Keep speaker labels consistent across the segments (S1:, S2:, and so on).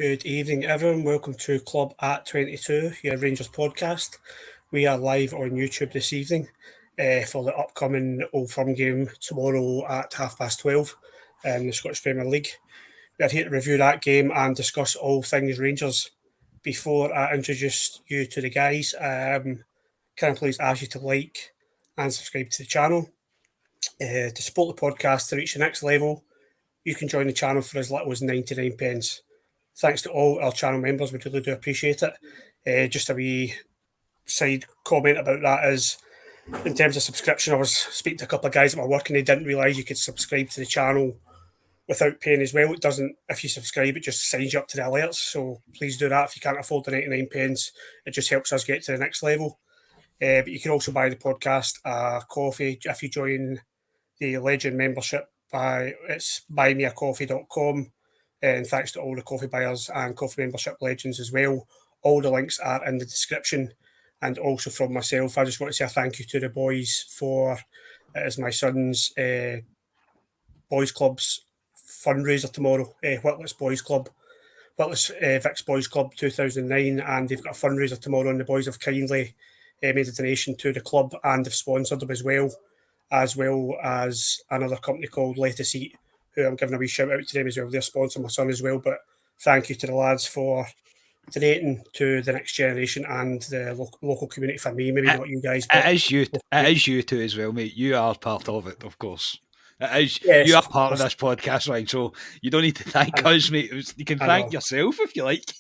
S1: Good evening, everyone. Welcome to Club at 22, your Rangers podcast. We are live on YouTube this evening for the upcoming Old Firm game tomorrow at 12:30 in the Scottish Premier League. We are here to review that game and discuss all things Rangers. Before I introduce you to the guys, can I please ask you to like and subscribe to the channel? To support the podcast to reach the next level, you can join the channel for as little as 99 pence. Thanks to all our channel members, we really do appreciate it. Just a wee side comment about that is, in terms of subscription, I was speaking to a couple of guys at my work and they didn't realise you could subscribe to the channel without paying as well. It doesn't, if you subscribe, it just signs you up to the alerts. So please do that if you can't afford the 99 pence. It just helps us get to the next level. But you can also buy the podcast a coffee if you join the Legend membership. It's buymeacoffee.com. And thanks to all the coffee buyers and coffee membership legends as well. All the links are in the description. And also from myself, I just want to say a thank you to the boys for, it is my son's boys club's fundraiser tomorrow, Whitless Boys Club. Whitless Vic's Boys Club 2009, and they've got a fundraiser tomorrow, and the boys have kindly made a donation to the club and have sponsored them as well as another company called Let Us Eat, who I'm giving a wee shout out to them as well. They're sponsoring my son as well. But thank you to the lads for donating to the next generation and the local community for me. Maybe not you guys. But
S2: it is you two as well, mate. You are part of it, of course. It is.
S1: Yes,
S2: you are part of this podcast, right? So you don't need to thank us, mate. You can thank yourself if you like.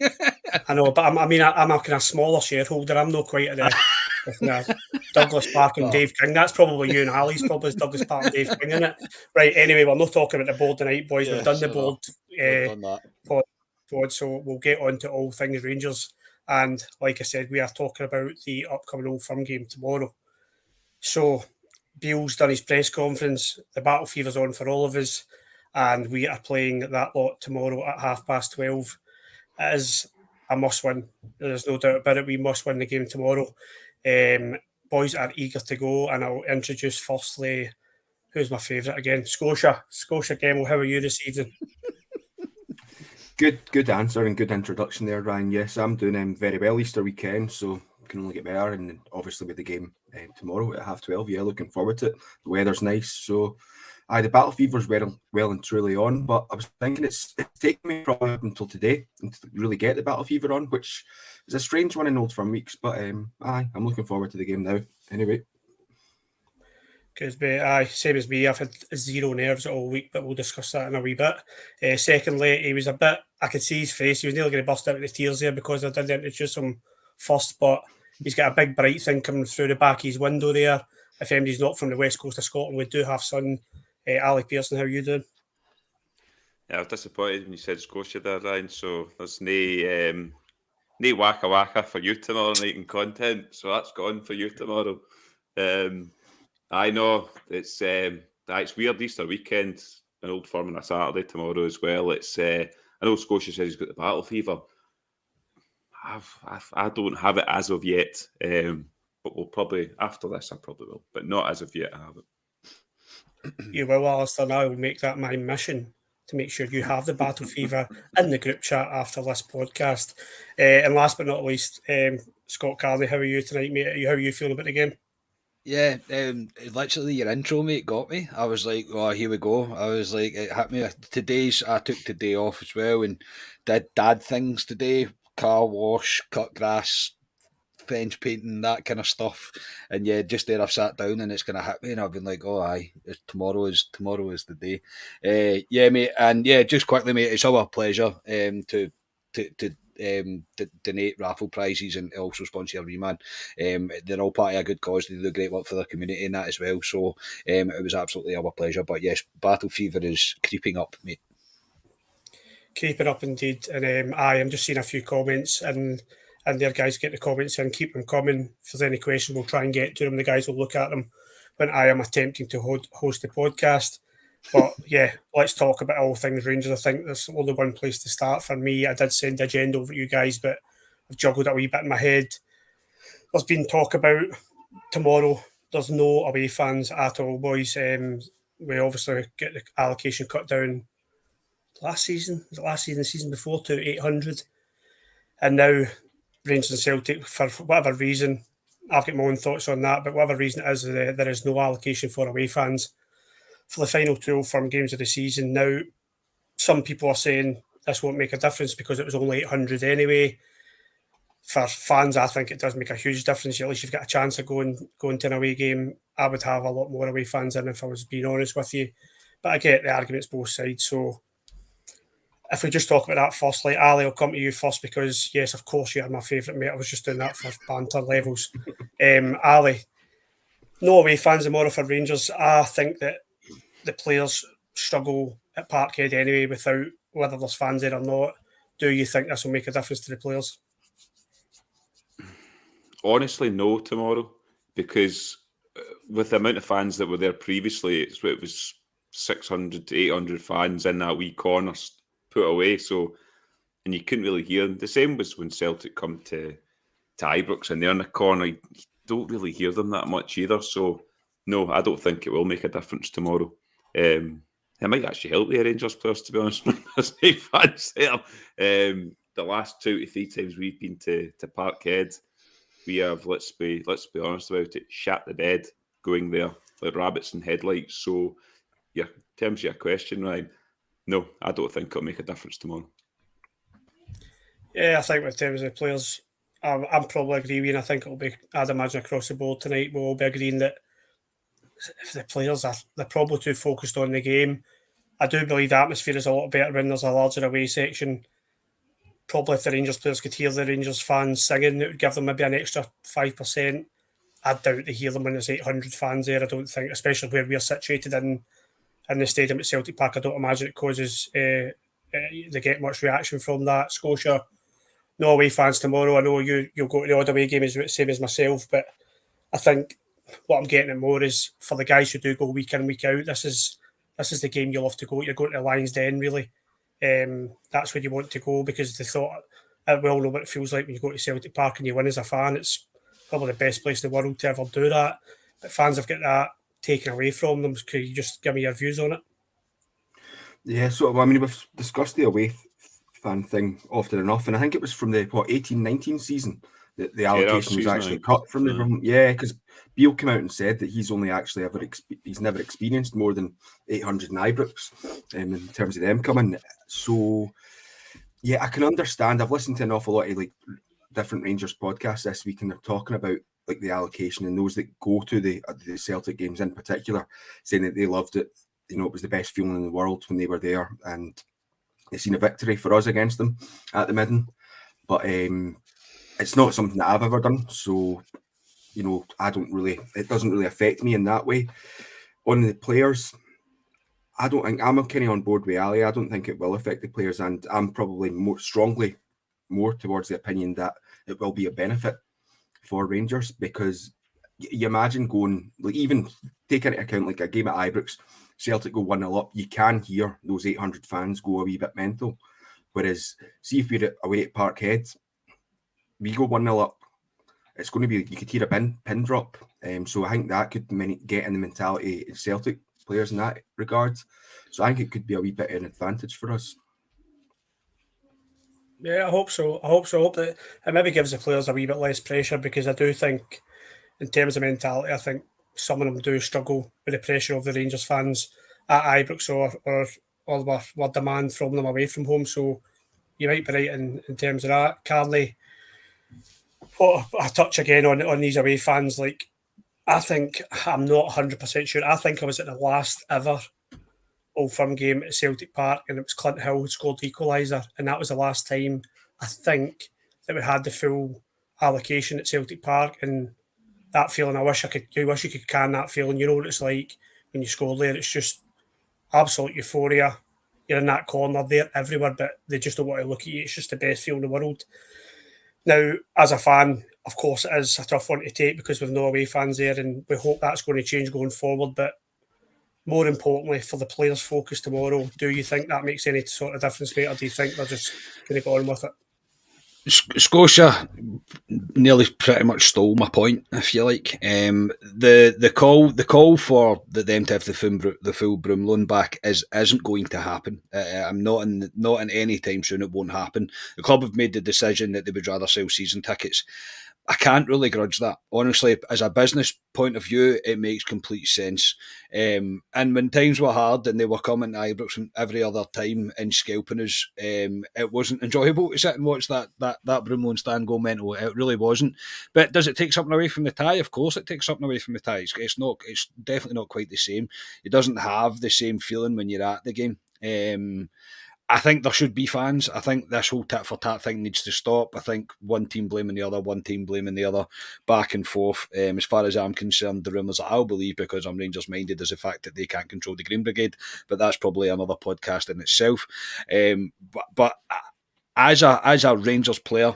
S1: I know, but I'm a kind of smaller shareholder. I'm not quite at the Douglas Park and Dave King. That's probably you and Ali's probably Douglas Park and Dave King, isn't it? Right, anyway, we're not talking about the board tonight, boys. We've done the board pod, so we'll get on to all things Rangers. And like I said, we are talking about the upcoming Old Firm game tomorrow. So Beale's done his press conference. The battle fever's on for all of us, and we are playing that lot tomorrow at 12:30. It is a must-win. There's no doubt about it. We must win the game tomorrow. Boys are eager to go, and I'll introduce firstly, who's my favourite again? Scotia Gemmell, how are you this evening?
S3: Good answer and good introduction there, Ryan. Yes, I'm doing very well Easter weekend, so can only get better. And obviously with the game tomorrow at 12:30, yeah, looking forward to it. The weather's nice, so the battle fever's well and truly on. But I was thinking it's taken me probably up until today to really get the battle fever on, which is a strange one in Old Firm weeks. But I'm looking forward to the game now. Anyway.
S1: Because same as me, I've had zero nerves all week, but we'll discuss that in a wee bit. Secondly, he was a bit, I could see his face, he was nearly going to burst out with tears there because I did introduce him first, but he's got a big bright thing coming through the back of his window there. If anybody's not from the west coast of Scotland, we do have sun. Ali Pearson, how are you doing?
S4: Yeah, I was disappointed when you said Scotia there, Ryan, so there's no waka waka for you tomorrow night in content, so that's gone for you tomorrow. I know it's weird Easter weekend, an Old Firm on a Saturday tomorrow as well. It's I know Scotia says he's got the battle fever. I don't have it as of yet, but we'll probably after this I probably will, but not as of yet. I have it.
S1: You will, Alistair, and I will make that my mission to make sure you have the battle fever in the group chat after this podcast. And last but not least, Scott Carney, how are you tonight, mate? How are you feeling about the game?
S2: Yeah, literally your intro, mate, got me. I was like, oh, here we go. I was like, it hit me. I took today off as well and did dad things today. Car wash, cut grass, French painting, that kind of stuff. And yeah, just there I've sat down and it's going to hit me and I've been like, oh aye, tomorrow is the day. Yeah, mate. And yeah, just quickly, mate, it's our pleasure to donate raffle prizes and also sponsor every man. They're all part of a good cause. They do great work for their community and that as well. So it was absolutely our pleasure. But yes, battle fever is creeping up, mate.
S1: Creeping up indeed. And I'm just seeing a few comments and there, guys, get the comments in, keep them coming. If there's any questions, we'll try and get to them. The guys will look at them when I am attempting to host the podcast. But yeah, let's talk about all things Rangers. I think there's only one place to start for me. I did send the agenda over to you guys, but I've juggled it a wee bit in my head. There's been talk about tomorrow. There's no away fans at all, boys. We obviously get the allocation cut down last season, the season before, to 800. And now Rangers and Celtic, for whatever reason, I've got my own thoughts on that, but whatever reason it is, there is no allocation for away fans for the final 12 firm games of the season. Now, some people are saying this won't make a difference because it was only 800 anyway. For fans, I think it does make a huge difference. At least you've got a chance of going to an away game. I would have a lot more away fans in if I was being honest with you. But I get the arguments both sides. So if we just talk about that firstly, Ali, I'll come to you first because, yes, of course, you are my favourite, mate. I was just doing that for banter levels. Ali, no away fans tomorrow for Rangers. I think that the players struggle at Parkhead anyway without whether there's fans there or not. Do you think this will make a difference to the players?
S4: Honestly, no tomorrow, because with the amount of fans that were there previously, it was 600 to 800 fans in that wee corner put away. So, and you couldn't really hear them. The same was when Celtic come to Ibrox and they're in the corner. You don't really hear them that much either. So, no, I don't think it will make a difference tomorrow. It might actually help the Rangers players, to be honest. There's no fans there. The last 2 to 3 times we've been to Parkhead, we have, let's be honest about it, shat the bed going there like rabbits in headlights. So, yeah, in terms of your question, Ryan, no, I don't think it'll make a difference tomorrow.
S1: Yeah, I think in terms of the players, I'm probably agreeing. I think it'll be, I'd imagine across the board tonight, we'll all be agreeing that if the players they're probably too focused on the game. I do believe the atmosphere is a lot better when there's a larger away section. Probably if the Rangers players could hear the Rangers fans singing, it would give them maybe an extra 5%. I doubt they hear them when there's 800 fans there. I don't think, especially where we're situated in the stadium at Celtic Park, I don't imagine it causes they get much reaction from that. Scotia, no away fans tomorrow. I know you'll go to the odd away game, same as myself, but I think what I'm getting at more is for the guys who do go week in, week out, this is the game you'll have to go. You're going to the Lions Den, really. That's where you want to go because they thought, we all know what it feels like when you go to Celtic Park and you win as a fan. It's probably the best place in the world to ever do that. But fans have got that taken away from them. Could you just give me your views on it?
S3: Yeah, so I mean, we've discussed the away fan thing often enough, and I think it was from the 18-19 season that the allocation was actually cut from the because Beale came out and said that he's only actually he's never experienced more than 800 in Ibrox in terms of them coming. So yeah, I can understand. I've listened to an awful lot of like different Rangers podcasts this week, and they're talking about like the allocation and those that go to the Celtic games in particular, saying that they loved it. You know, it was the best feeling in the world when they were there, and they seen a victory for us against them at the Midden. But it's not something that I've ever done, so you know, it doesn't really affect me in that way. On the players, I don't think I'm kind of on board with Ali. I don't think it will affect the players, and I'm probably more towards the opinion that it will be a benefit for Rangers because you imagine going, like, even take into account like a game at Ibrox, Celtic go 1-0 up, you can hear those 800 fans go a wee bit mental. Whereas, see if we're away at Parkhead, we go 1-0 up, it's going to be, you could hear a pin drop. So I think that could get in the mentality of Celtic players in that regard. So I think it could be a wee bit of an advantage for us.
S1: Yeah, I hope so. I hope that it maybe gives the players a wee bit less pressure because I do think, in terms of mentality, I think some of them do struggle with the pressure of the Rangers fans at Ibrox or what demand from them away from home. So you might be right in terms of that. Carly, what I touch again on these away fans, like I think I'm not 100% sure. I think I was at the last ever Old Firm game at Celtic Park, and it was Clint Hill who scored the equaliser, and that was the last time I think that we had the full allocation at Celtic Park. And that feeling, I wish you could can that feeling. You know what it's like when you score there. It's just absolute euphoria. You're in that corner, they're everywhere, but they just don't want to look at you. It's just the best feeling in the world. Now, as a fan, of course, it is a tough one to take because we've no away fans there, and we hope that's going to change going forward. But more importantly, for the players' focus tomorrow, do you think that makes any sort of difference, mate, or do you think they're just going to go on with it?
S2: Scotia nearly pretty much stole my point, if you like. The call for them to have the full Broom loan back isn't going to happen. I'm not in any time soon. It won't happen. The club have made the decision that they would rather sell season tickets. I can't really grudge that. Honestly, as a business point of view, it makes complete sense. And when times were hard and they were coming to Ibrox every other time and scalping us, it wasn't enjoyable to sit and watch that Broomloan stand go mental. It really wasn't. But does it take something away from the tie? Of course, it takes something away from the tie. It's not. It's definitely not quite the same. It doesn't have the same feeling when you're at the game. I think there should be fans. I think this whole tit for tat thing needs to stop. I think one team blaming the other, one team blaming the other, back and forth. As far as I'm concerned, the rumours that I'll believe, because I'm Rangers minded, is the fact that they can't control the Green Brigade. But that's probably another podcast in itself. But as a Rangers player,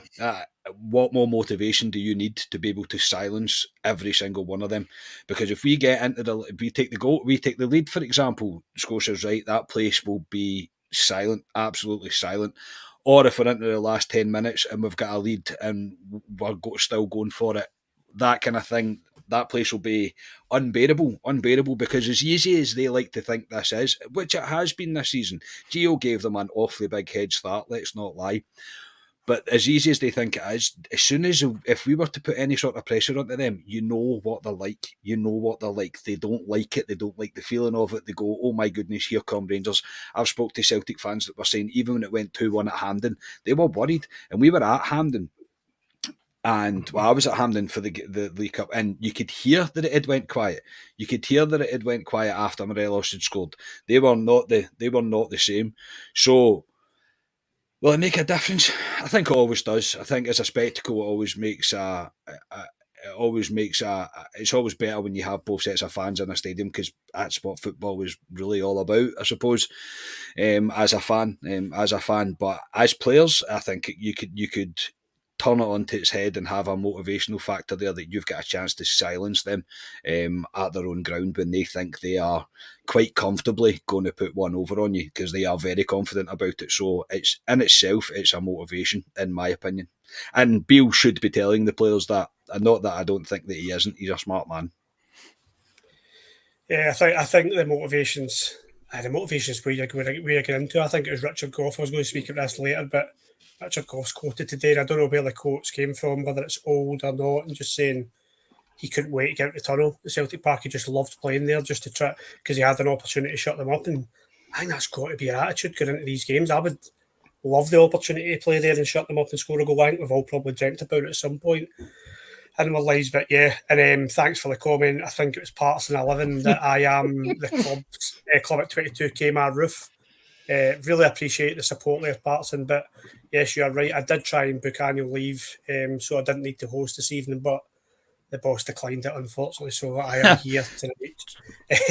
S2: what more motivation do you need to be able to silence every single one of them? Because if we get into we take the lead, for example, Scotia's right, that place will be silent, absolutely silent. Or if we're into the last 10 minutes and we've got a lead and we're still going for it, that kind of thing, that place will be unbearable, because as easy as they like to think this is, which it has been this season, Gio gave them an awfully big head start, let's not lie. But as easy as they think it is, as soon as if we were to put any sort of pressure onto them, you know what they're like. You know what they're like. They don't like it. They don't like the feeling of it. They go, "Oh my goodness, here come Rangers." I've spoke to Celtic fans that were saying even when it went 2-1 at Hampden, they were worried, and we were at Hampden. And I was at Hampden for the League Cup, and you could hear that it had went quiet. You could hear that it had went quiet after Morelos had scored. They were not the same. So will it make a difference? I think it always does. I think as a spectacle, it always makes it's always better when you have both sets of fans in a stadium, because that's what football is really all about, I suppose. As a fan, but as players, I think you could turn it onto its head and have a motivational factor there, that you've got a chance to silence them at their own ground when they think they are quite comfortably going to put one over on you, because they are very confident about it. So it's in itself, it's a motivation, in my opinion. And Beale should be telling the players that. And not that I don't think that he isn't. He's a smart man.
S1: Yeah, I think the motivations where you're getting into. I think it was Richard Gough. I was going to speak of this later, but Richard Gough's quoted today, and I don't know where the quotes came from, whether it's old or not, and just saying he couldn't wait to get out the tunnel. The Celtic Park, he just loved playing there, just to try, because he had an opportunity to shut them up. And I think that's got to be your attitude going into these games. I would love the opportunity to play there and shut them up and score a goal. I think we've all probably dreamt about it at some point in our lives, but yeah. And thanks for the comment. I think it was Partisan 11 that I am the club at 22 came our roof. Really appreciate the support there, Partisan. But yes, you're right. I did try and book annual leave, so I didn't need to host this evening, but the boss declined it, unfortunately. So I am here tonight.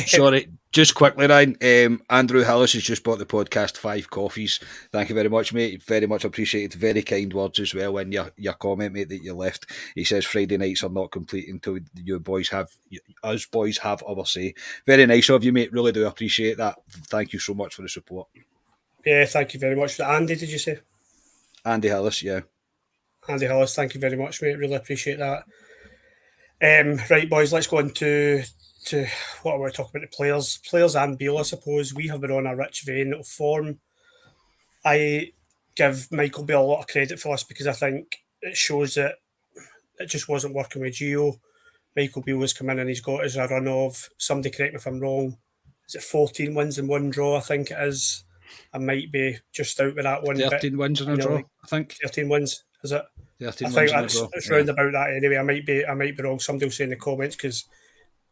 S2: Sorry, just quickly, Ryan. Andrew Hillis has just bought the podcast 5 coffees. Thank you very much, mate. Very much appreciated. Very kind words as well in your comment, mate, that you left. He says Friday nights are not complete until us boys have our say. Very nice of you, mate. Really do appreciate that. Thank you so much for the support.
S1: Yeah, thank you very much. Andy, did you say?
S2: Andy Hillis, yeah.
S1: Andy Hillis, thank you very much, mate. Really appreciate that. Right, boys, let's go on to what we're talking about, the players and Beale. I suppose we have been on a rich vein of form. I give Michael Beale a lot of credit for this, because I think it shows that it just wasn't working with Gio. Michael Beale has come in and he's got us a run of, somebody correct me if I'm wrong, is it 14 wins and 1 draw? I think it is. I might be just out with that one.
S2: 13 wins in a draw, I think.
S1: 13 wins, is it?
S2: 13
S1: I
S2: wins
S1: think it's round about that anyway. I might be wrong. Somebody will say in the comments, because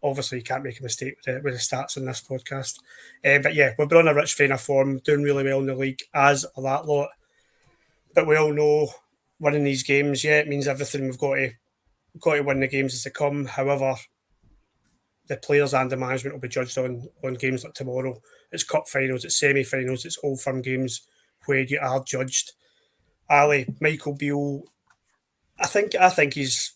S1: obviously you can't make a mistake with the stats on this podcast. But yeah, we've been on a rich vein of form, doing really well in the league, as a that lot. But we all know winning these games, yeah, it means everything. We've got to win the games as they come. However, the players and the management will be judged on games like tomorrow. It's cup finals, it's semi-finals, it's Old Firm games where you are judged. Ali, Michael Beale, I think he's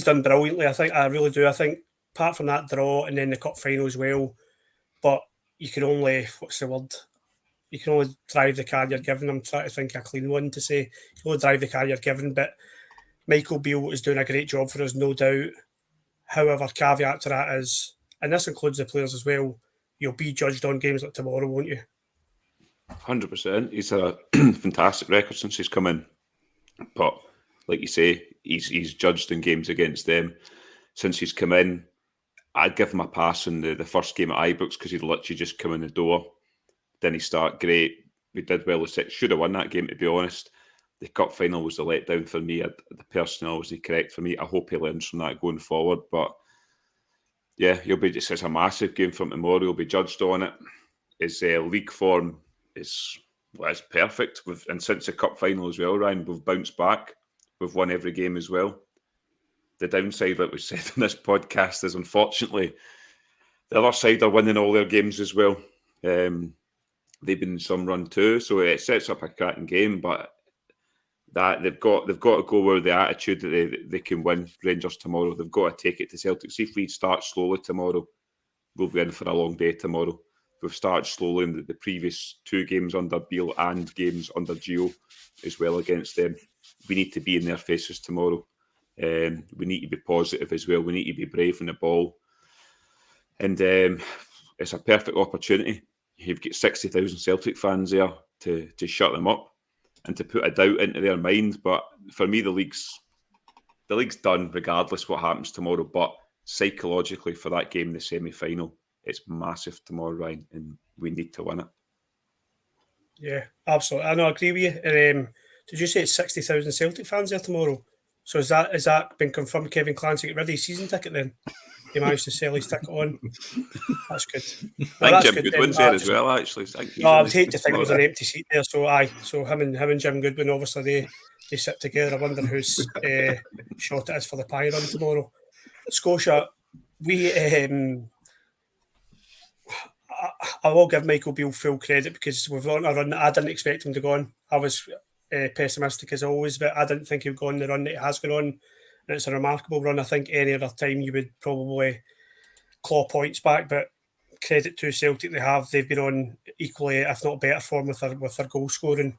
S1: done brilliantly. I really do. I think apart from that draw and then the cup final as well, but you can only, what's the word? you can only drive the car you're given. I'm trying to think of a clean one to say. You can only drive the car you're given, but Michael Beale is doing a great job for us, no doubt. However, caveat to that is, and this includes the players as well, you'll be judged on games like tomorrow, won't you?
S4: 100%. He's had a fantastic record since he's come in. But like you say, he's judged in games against them. Since he's come in, I'd give him a pass in the first game at Ibrox because he'd literally just come in the door. Then he start great. We did well. Should have won that game, to be honest. The cup final was the letdown for me. The personnel wasn't correct for me. I hope he learns from that going forward. But yeah, it's a massive game from tomorrow. He'll be judged on it. His league form is perfect. And since the cup final as well, Ryan, we've bounced back. We've won every game as well. The downside, like we said in this podcast, is unfortunately the other side are winning all their games as well. They've been in some run too, so it sets up a cracking game. But that they've got to go with the attitude that they can win Rangers tomorrow. They've got to take it to Celtic. See if we start slowly tomorrow, we'll be in for a long day tomorrow. We've started slowly in the previous 2 games under Beale and games under Gio as well against them. We need to be in their faces tomorrow. We need to be positive as well. We need to be brave in the ball. And it's a perfect opportunity. You've got 60,000 Celtic fans there to shut them up and to put a doubt into their mind. But for me, the league's done regardless what happens tomorrow. But psychologically for that game in the semi-final, it's massive tomorrow, Ryan, and we need to win it.
S1: Yeah, absolutely. I agree with you. Did you say it's 60,000 Celtic fans there tomorrow? So has that been confirmed? Kevin Clancy got rid of his season ticket then? He managed to sell his ticket on. That's good.
S4: I think Jim Goodwin's there as well, actually.
S1: I would hate to think it was an empty seat there. So him and Jim Goodwin, obviously, they sit together. I wonder whose shot it is for the pie run tomorrow. Scotia, I will give Michael Beale full credit because we've on a run that I didn't expect him to go on. I was pessimistic as always, but I didn't think he would go on the run that he has gone on. And it's a remarkable run. I think any other time you would probably claw points back, but credit to Celtic, they've been on equally, if not better form with their goal scoring.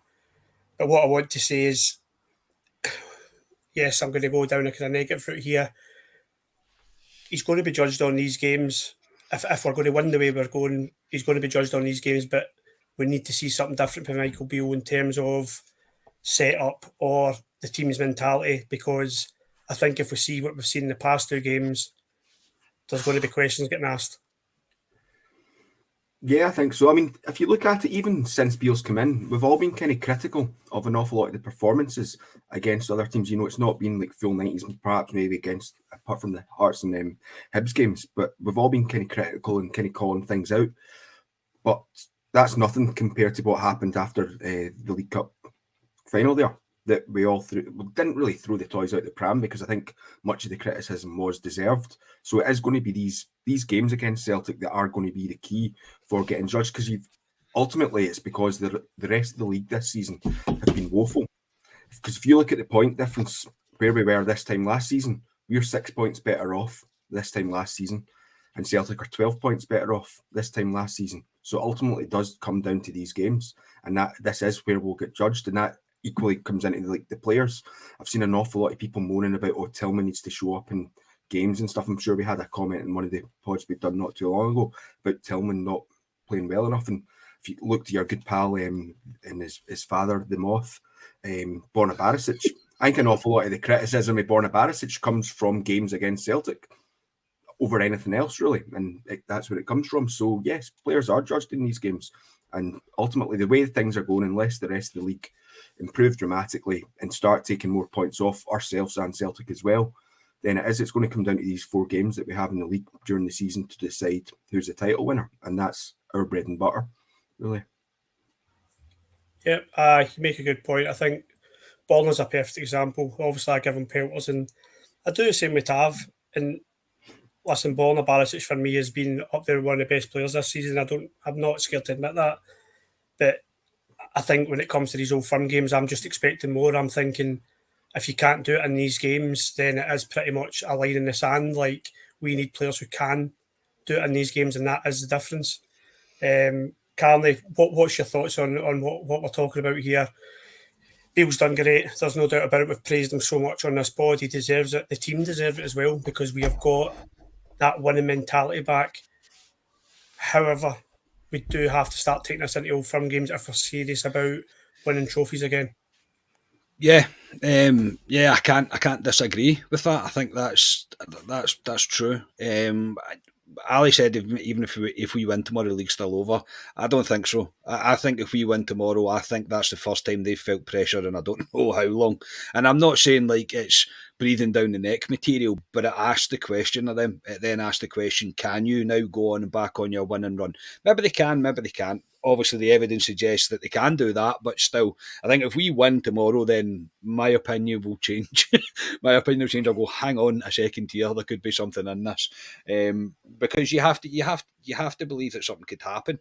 S1: But what I want to say is, yes, I'm going to go down a kind of negative route here. He's going to be judged on these games. If we're going to win the way we're going, he's going to be judged on these games, but we need to see something different from Michael Beale in terms of setup or the team's mentality, because I think if we see what we've seen in the past 2 games, there's going to be questions getting asked.
S3: Yeah, I think so. I mean, if you look at it, even since Beale's come in, we've all been kind of critical of an awful lot of the performances against other teams. You know, it's not been like full 90s, perhaps maybe against, apart from the Hearts and Hibs games, but we've all been kind of critical and kind of calling things out. But that's nothing compared to what happened after the League Cup final there. That we didn't really throw the toys out the pram, because I think much of the criticism was deserved. So it is going to be these games against Celtic that are going to be the key for getting judged, because ultimately it's because the rest of the league this season have been woeful. Because if you look at the point difference where we were this time last season, we're 6 points better off this time last season, and Celtic are 12 points better off this time last season. So ultimately it does come down to these games, and that this is where we'll get judged, and that equally comes into the players. I've seen an awful lot of people moaning about, Tillman needs to show up in games and stuff. I'm sure we had a comment in one of the pods we've done not too long ago about Tillman not playing well enough. And if you look to your good pal and his father, the Moth, Borna Barisic, I think an awful lot of the criticism of Borna Barisic comes from games against Celtic over anything else, really. And that's where it comes from. So yes, players are judged in these games. And ultimately, the way things are going, unless the rest of the league improve dramatically and start taking more points off ourselves and Celtic as well, then it's going to come down to these 4 games that we have in the league during the season to decide who's the title winner. And that's our bread and butter, really.
S1: Yeah, you make a good point. I think Borna's a perfect example. Obviously, I give him pelters, and I do the same with Tav. And listen, Borna Barisic for me has been up there one of the best players this season. I'm not scared to admit that. But I think when it comes to these Old Firm games, I'm just expecting more. I'm thinking if you can't do it in these games, then it is pretty much a line in the sand. Like, we need players who can do it in these games, and that is the difference. Carney, what's your thoughts on what we're talking about here? Beale's done great. There's no doubt about it. We've praised him so much on this pod. He deserves it. The team deserve it as well because we have got that winning mentality back. However, we do have to start taking this into Old Firm games if we're serious about winning trophies again.
S2: Yeah, I can't disagree with that. I think that's true. Ali said even if we win tomorrow, the league's still over. I don't think so. I think if we win tomorrow, I think that's the first time they've felt pressure, and I don't know how long. And I'm not saying like it's breathing down the neck material, but it asked the question of them. It then asked the question: can you now go on and back on your winning run? Maybe they can, maybe they can't. Obviously, the evidence suggests that they can do that, but still, I think if we win tomorrow, then my opinion will change. My opinion will change. I'll go, hang on a second here, there could be something in this, because you have to believe that something could happen.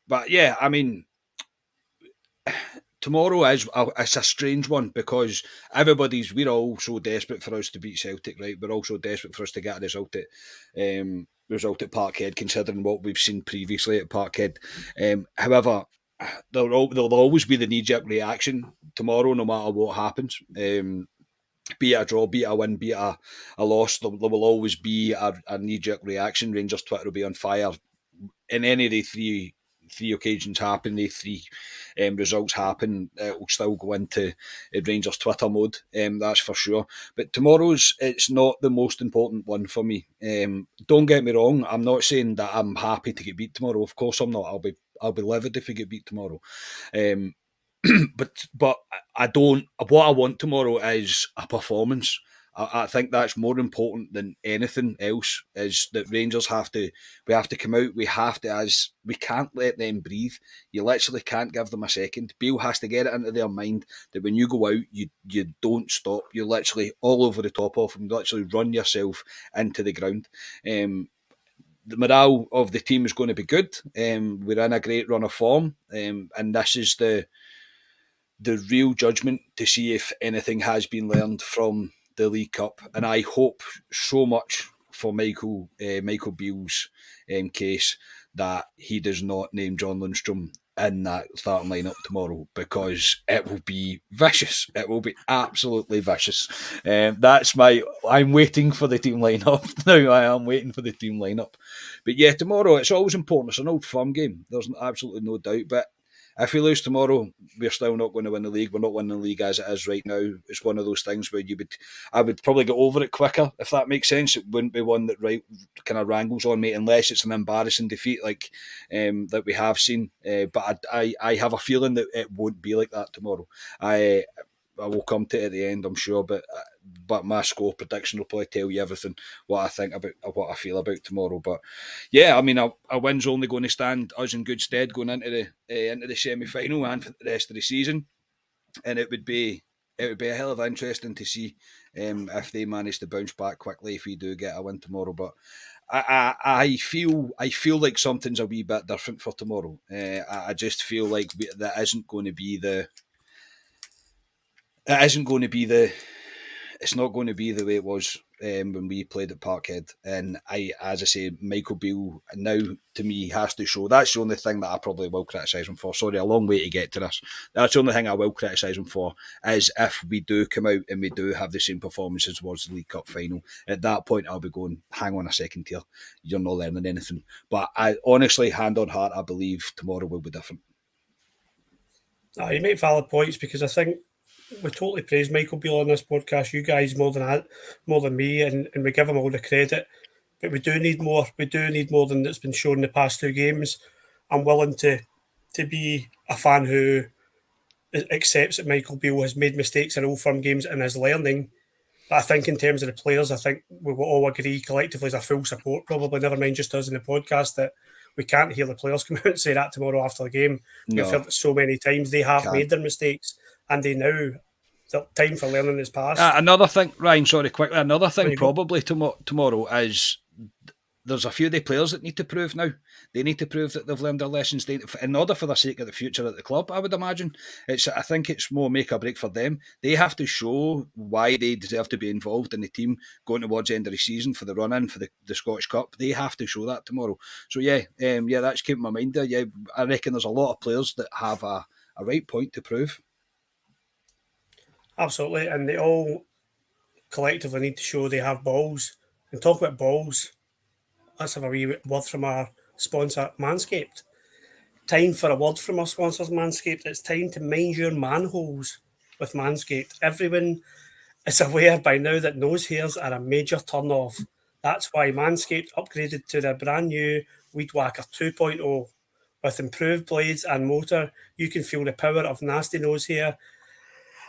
S2: But yeah, I mean, tomorrow it's a strange one because we're all so desperate for us to beat Celtic, right? We're also desperate for us to get a result at Parkhead, considering what we've seen previously at Parkhead. However, there'll always be the knee-jerk reaction tomorrow, no matter what happens. Be it a draw, be it a win, be it a loss, there will always be a knee-jerk reaction. Rangers Twitter will be on fire. In any of the three occasions happen, the three results happen, it will still go into Rangers Twitter mode, that's for sure. But tomorrow's, it's not the most important one for me. Don't get me wrong, I'm not saying that I'm happy to get beat tomorrow. Of course I'm not. I'll be livid if we get beat tomorrow. But I don't. What I want tomorrow is a performance. I think that's more important than anything else. Is that Rangers have to come out. We can't let them breathe. You literally can't give them a second. Beale has to get it into their mind that when you go out, you don't stop. You're literally all over the top of them. You literally run yourself into the ground. The morale of the team is going to be good. We're in a great run of form, and this is the real judgment to see if anything has been learned from the League Cup. And I hope so much for Michael Beale's case that he does not name John Lundstram in that starting lineup tomorrow, because it will be vicious. It will be absolutely vicious. I'm waiting for the team lineup now. I am waiting for the team lineup. But yeah, tomorrow it's always important. It's an Old Firm game. There's absolutely no doubt. But if we lose tomorrow, we're still not going to win the league. We're not winning the league as it is right now. It's one of those things where I would probably get over it quicker, if that makes sense. It wouldn't be one that kind of wrangles on me, unless it's an embarrassing defeat like that we have seen. But I have a feeling that it won't be like that tomorrow. I will come to it at the end, I'm sure, but my score prediction will probably tell you everything what I think about, what I feel about tomorrow. But yeah, I mean, a win's only going to stand us in good stead going into the semi-final and for the rest of the season, and it would be a hell of interesting to see if they manage to bounce back quickly if we do get a win tomorrow. But I feel like something's a wee bit different for tomorrow. I just feel like that isn't going to be the. It's not going to be the way it was when we played at Parkhead. And as I say, Michael Beale now to me has to show. That's the only thing that I probably will criticise him for. Sorry, a long way to get to this. That's the only thing I will criticise him for, is if we do come out and we do have the same performances towards the League Cup final. At that point, I'll be going, hang on a second here, you're not learning anything. But I honestly, hand on heart, I believe tomorrow will be different.
S1: You make valid points, because I think we totally praise Michael Beale on this podcast. You guys more than me, and we give him all the credit. But we do need more. We do need more than that's been shown in the past two games. I'm willing to be a fan who accepts that Michael Beale has made mistakes in Old Firm games and is learning. But I think in terms of the players, I think we will all agree collectively as a full support, probably, never mind just us in the podcast, that we can't hear the players come out and say that tomorrow after the game.
S2: No.
S1: We've heard it so many times. They have made their mistakes, and they now, the time for learning is past.
S2: Another thing, Ryan, sorry, quickly, probably tomorrow is there's a few of the players that need to prove now. They need to prove that they've learned their lessons in order for the sake of the future at the club, I would imagine. I think it's more make or break for them. They have to show why they deserve to be involved in the team going towards the end of the season for the run-in for the Scottish Cup. They have to show that tomorrow. So that's keeping my mind there. Yeah, I reckon there's a lot of players that have a right point to prove.
S1: Absolutely, and they all collectively need to show they have balls. And talk about balls, let's have a wee word from our sponsor, Manscaped. Time for a word from our sponsors, Manscaped. It's time to mind your manholes with Manscaped. Everyone is aware by now that nose hairs are a major turn-off. That's why Manscaped upgraded to their brand new Weed Whacker 2.0. With improved blades and motor, you can feel the power of nasty nose hair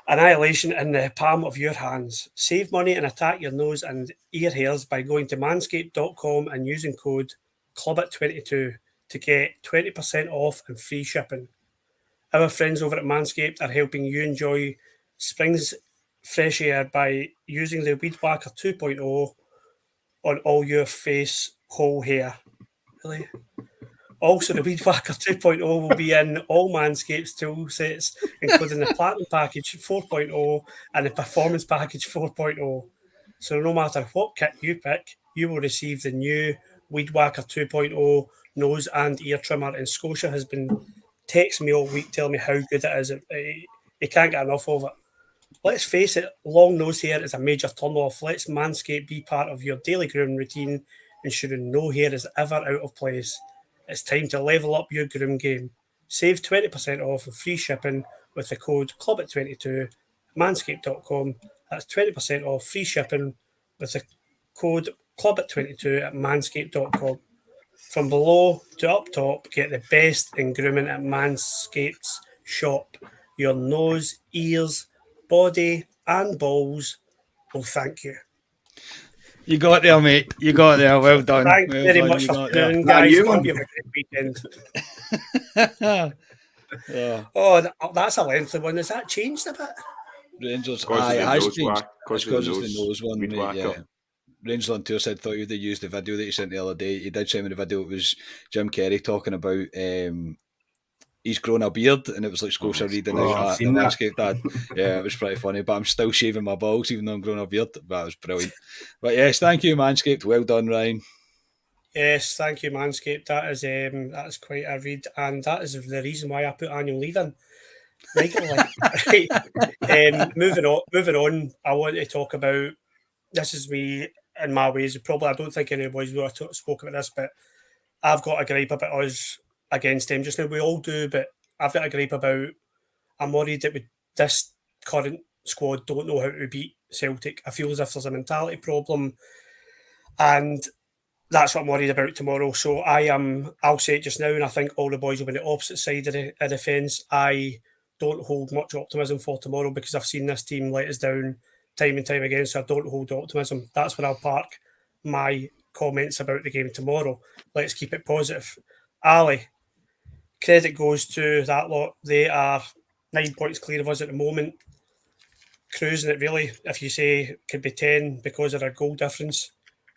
S1: annihilation in the palm of your hands. Save money and attack your nose and ear hairs by going to manscaped.com and using code CLUBIT22 to get 20% off and free shipping. Our friends over at Manscaped are helping you enjoy spring's fresh air by using the Weed Whacker 2.0 on all your face whole hair. Really? Also, the Weed Whacker 2.0 will be in all Manscaped's tool sets, including the Platinum Package 4.0 and the Performance Package 4.0. So no matter what kit you pick, you will receive the new Weed Whacker 2.0 nose and ear trimmer. And Scotia has been texting me all week telling me how good it is. He can't get enough of it. Let's face it, long nose hair is a major turn-off. Let's Manscaped be part of your daily grooming routine, ensuring no hair is ever out of place. It's time to level up your groom game. Save 20% off and free shipping with the code CLUBIT22 at manscaped.com. That's 20% off free shipping with the code CLUBIT22 at manscaped.com. From below to up top, get the best in grooming at Manscaped's shop. Your nose, ears, body and balls will thank you.
S2: You got there, mate. You got there. Well done.
S1: Thanks
S2: well
S1: very
S2: done.
S1: much
S2: You
S1: for
S2: got
S1: tuning in,
S3: there.
S1: guys.
S3: You,
S1: Hope
S3: man.
S1: you have a great weekend.
S2: Yeah.
S1: Oh, that's a lengthy one. Has that changed a bit?
S2: Rangers.
S4: Because of
S2: Aye,
S4: the
S2: it has
S4: nose
S2: changed.
S4: whack- because
S2: It's
S4: of the
S2: because of the
S4: nose
S2: nose one,
S4: weed
S2: mate.
S4: whacker.
S2: Yeah. Rangers on tour said thought you'd have used the video that he sent the other day. He did send me the video. It was Jim Kerry talking about he's grown a beard, and it was like Scotia reading
S3: Oh,
S2: out
S3: I've
S2: the
S3: seen that.
S2: Manscaped ad. Yeah, it was pretty funny. But I'm still shaving my balls even though I'm growing a beard. That was brilliant. But yes, thank you, Manscaped. Well done, Ryan.
S1: Yes, thank you, Manscaped. That's quite a read, and that is the reason why I put annual leave in regularly. Right. Moving on. I want to talk about this is me in my ways. Probably I don't think any boys will have spoke about this, but I've got a gripe about us against them just now. We all do, but I've got a gripe about. I'm worried that with this current squad don't know how to beat Celtic. I feel as if there's a mentality problem, and that's what I'm worried about tomorrow. So I'll say it just now, and I think all the boys will be on the opposite side of the fence. I don't hold much optimism for tomorrow because I've seen this team let us down time and time again. So I don't hold optimism. That's where I'll park my comments about the game tomorrow. Let's keep it positive. Ali, credit goes to that lot. They are 9 points clear of us at the moment. Cruising it really, if you say could be 10 because of their goal difference.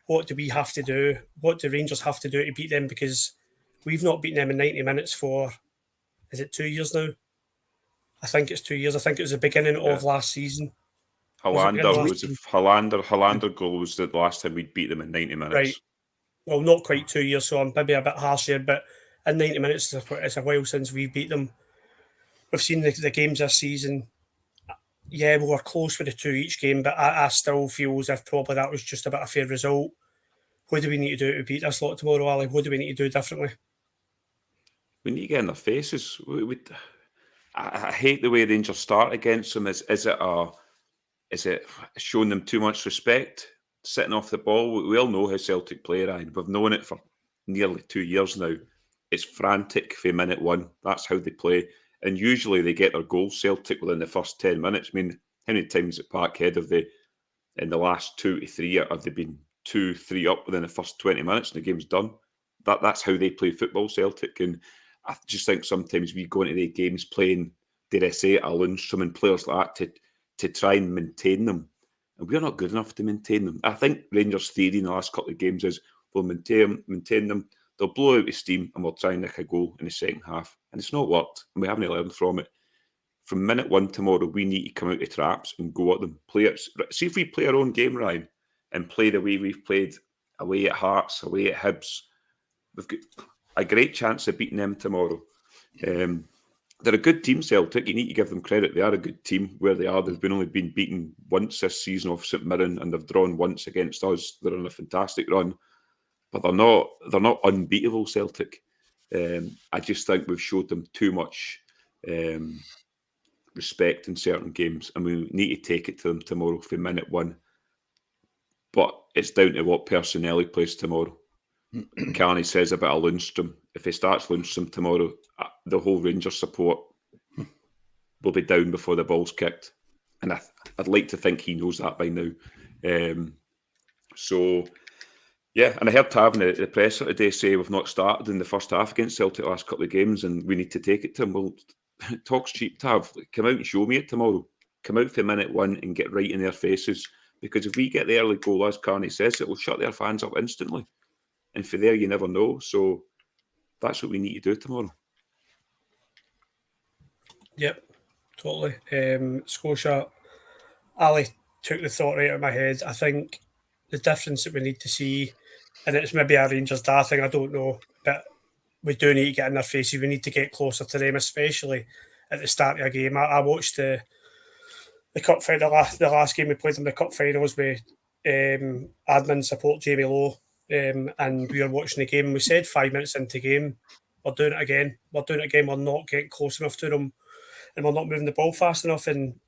S1: What do we have to do? What do Rangers have to do to beat them? Because we've not beaten them in 90 minutes for, is it 2 years now? I think it's 2 years. I think it was the beginning of last season.
S4: Hollander goal was the last time we'd beat them in 90 minutes.
S1: Right. Well, not quite 2 years, so I'm maybe a bit harsh here, but in 90 minutes, it's a while since we beat them. We've seen the games this season. Yeah, we were close with the 2 each game, but I still feel as if probably that was just about a fair result. What do we need to do to beat this lot tomorrow, Ali? What do we need to do differently?
S4: We need to get in their faces. I hate the way Rangers start against them. Is it showing them too much respect, sitting off the ball? We all know how Celtic play, Ryan. We've known it for nearly 2 years now. It's frantic for minute one. That's how they play. And usually they get their goals, Celtic, within the first 10 minutes. I mean, how many times at Parkhead have they, in the last 2 to 3, have they been 2-3 up within the first 20 minutes and the game's done? That's how they play football, Celtic. And I just think sometimes we go into the games playing, dare I say, a Lundstrom and players like that to try and maintain them. And we're not good enough to maintain them. I think Rangers' theory in the last couple of games is we'll maintain them. They'll blow out the steam, and we'll try and nick a goal in the second half. And it's not worked, and we haven't learned from it. From minute one tomorrow, we need to come out of traps and go at them. See if we play our own game, Ryan, and play the way we've played away at Hearts, away at Hibs. We've got a great chance of beating them tomorrow. They're a good team, Celtic. You need to give them credit. They are a good team where they are. They've only been beaten once this season off St Mirren, and they've drawn once against us. They're on a fantastic run, but they're not unbeatable, Celtic. I just think we've showed them too much respect in certain games, and we need to take it to them tomorrow for minute one. But it's down to what personnel he plays tomorrow. Carney says about Lundstrom. If he starts Lundstrom tomorrow, the whole Rangers support will be down before the ball's kicked. And I'd like to think he knows that by now. Yeah, and I heard Tav in the presser today say we've not started in the first half against Celtic the last couple of games and we need to take it to him. Well, talk's cheap, Tav. Come out and show me it tomorrow. Come out for minute one and get right in their faces. Because if we get the early goal, as Carney says, it will shut their fans up instantly. And for there, you never know. So that's what we need to do tomorrow.
S1: Yep, totally. Scotia, Ali took the thought right out of my head. I think the difference that we need to see, and it's maybe a Rangers dad thing, I don't know, but we do need to get in their faces. We need to get closer to them, especially at the start of a game. I watched the cup final, the last game we played in the cup finals with admin support Jamie Lowe, and we were watching the game and we said 5 minutes into the game, we're doing it again. We're not getting close enough to them and we're not moving the ball fast enough, and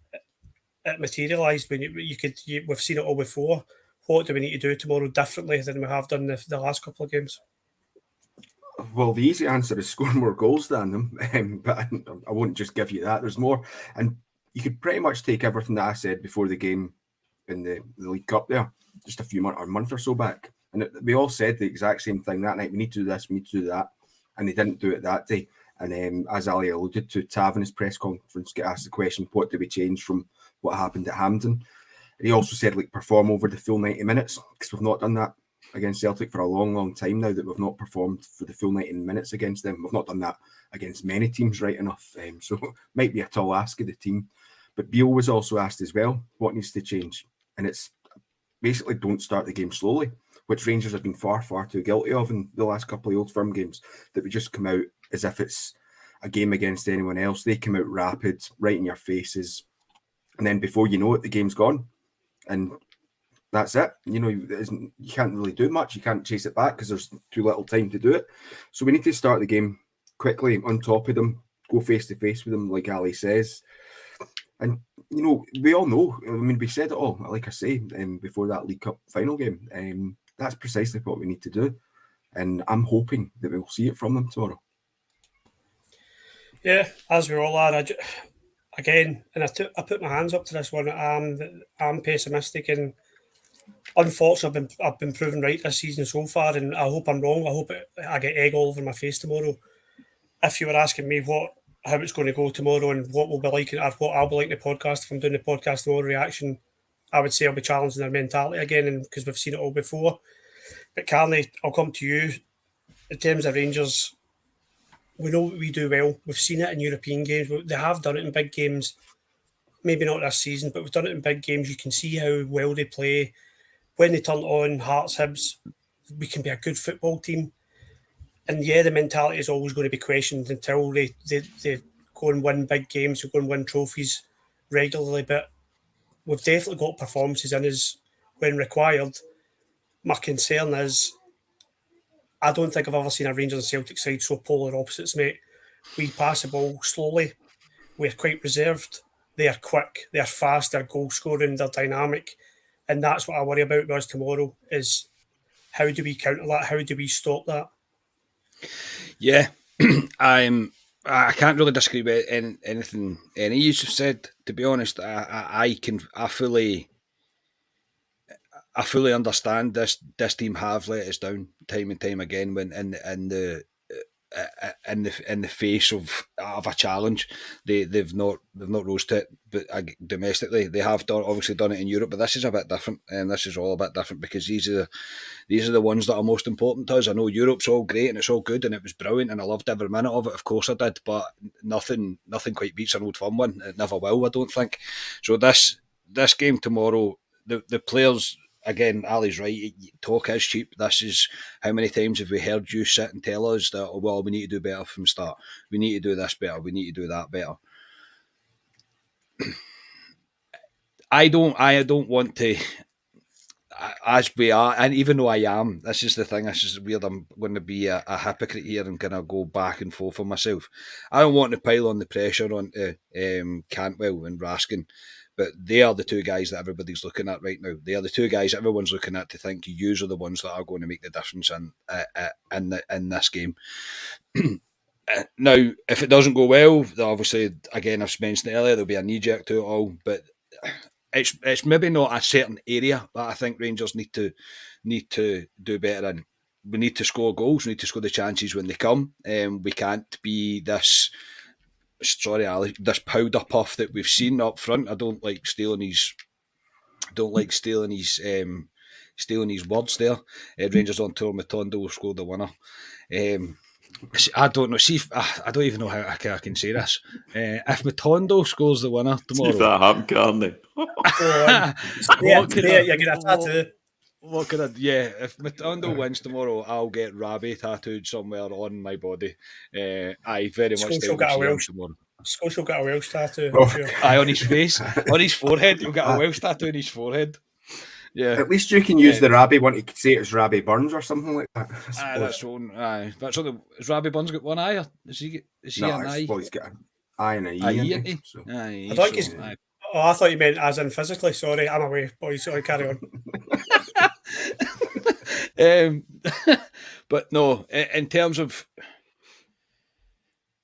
S1: it materialised when we've seen it all before. What do we need to do tomorrow differently than we have done the last couple of games?
S3: Well, the easy answer is score more goals than them, but I won't just give you that. There's more, and you could pretty much take everything that I said before the game in the League Cup there, just a month or so back. And we all said the exact same thing that night. We need to do this, we need to do that. And they didn't do it that day. And as Ali alluded to, Tav in his press conference get asked the question, what did we change from what happened at Hampden? And he also said, perform over the full 90 minutes, because we've not done that against Celtic for a long, long time now, that we've not performed for the full 90 minutes against them. We've not done that against many teams right enough. So it might be a tall ask of the team. But Beale was also asked as well, what needs to change? And it's basically don't start the game slowly, which Rangers have been far, far too guilty of in the last couple of Old Firm games, that we just come out as if it's a game against anyone else. They come out rapid, right in your faces. And then before you know it, the game's gone. And that's it. You can't really do much. You can't chase it back because there's too little time to do it. So we need to start the game quickly, on top of them, go face to face with them, like Ali says. And, we all know, we said it all, like I say, before that League Cup final game. That's precisely what we need to do. And I'm hoping that we'll see it from them tomorrow.
S1: Yeah, as we all are. Again, and I put my hands up to this one. I'm pessimistic, and unfortunately, I've been proven right this season so far, and I hope I'm wrong. I hope I get egg all over my face tomorrow. If you were asking me how it's going to go tomorrow and what we'll be like, or what I'll be like in the podcast, if I'm doing the podcast tomorrow reaction, I would say I'll be challenging their mentality again, and because we've seen it all before. But Carney, I'll come to you. In terms of Rangers, we know what we do well. We've seen it in European games. They have done it in big games. Maybe not this season, but we've done it in big games. You can see how well they play. When they turn on Hearts, Hibs, we can be a good football team. And yeah, the mentality is always going to be questioned until they go and win big games, they go and win trophies regularly. But we've definitely got performances in us when required. My concern is, I don't think I've ever seen a Rangers and Celtic side so polar opposites, mate. We pass the ball slowly. We're quite reserved. They are quick. They're fast. They're goal scoring. They're dynamic. And that's what I worry about with us tomorrow, is how do we counter that? How do we stop that?
S2: Yeah, I can't really disagree with anything any of you have said. To be honest, I fully understand this team have let us down time and time again when in the in the face of a challenge. They've not rose to it, but domestically they have obviously done it in Europe. But this is a bit different, and this is all a bit different because these are the ones that are most important to us. I know Europe's all great and it's all good and it was brilliant and I loved every minute of it. Of course I did, but nothing quite beats an Old Firm one. It never will, I don't think. So this game tomorrow, the players. Again, Ali's right. Talk is cheap. This is how many times have we heard you sit and tell us that, oh, well, we need to do better from the start. We need to do this better. We need to do that better. I don't want to, as we are, and even though I am, this is the thing. This is weird. I'm going to be a hypocrite here and kind of go back and forth for myself. I don't want to pile on the pressure onto Cantwell and Raskin. But they are the two guys that everybody's looking at right now. They are the two guys everyone's looking at to think you are the ones that are going to make the difference in this game. Now, if it doesn't go well, obviously, again, I've mentioned it earlier, there'll be a knee jerk to it all. But it's maybe not a certain area that I think Rangers need to do better in. We need to score goals. We need to score the chances when they come. We can't be this. Sorry, Ali, this powder puff that we've seen up front. I don't like stealing his words there. Rangers on tour, Matondo scored the winner. I don't know. See, I don't even know how I can say this. If Matondo scores the winner tomorrow,
S4: see if that happened, Carney.
S2: What could I? Yeah, if Matondo wins tomorrow, I'll get Rabi tattooed somewhere on my body. I very much think
S1: tomorrow. Scotia will get a Welsh tattoo.
S3: Sure.
S2: Aye, on his face, on his forehead. He'll get a Welsh tattoo on his forehead. Yeah.
S3: At least you can use the Rabi one to say it's Rabi Burns or something like that.
S2: That's one. Aye, that's what. Has Rabi Burns got one eye? Or is he an eye?
S3: Well, he's got an eye and a E.
S2: Aye,
S3: so.
S2: Aye,
S1: I think he's. Oh, I thought you meant as in physically. Sorry, I'm away, boys. Sorry, carry on.
S2: But no, in terms of,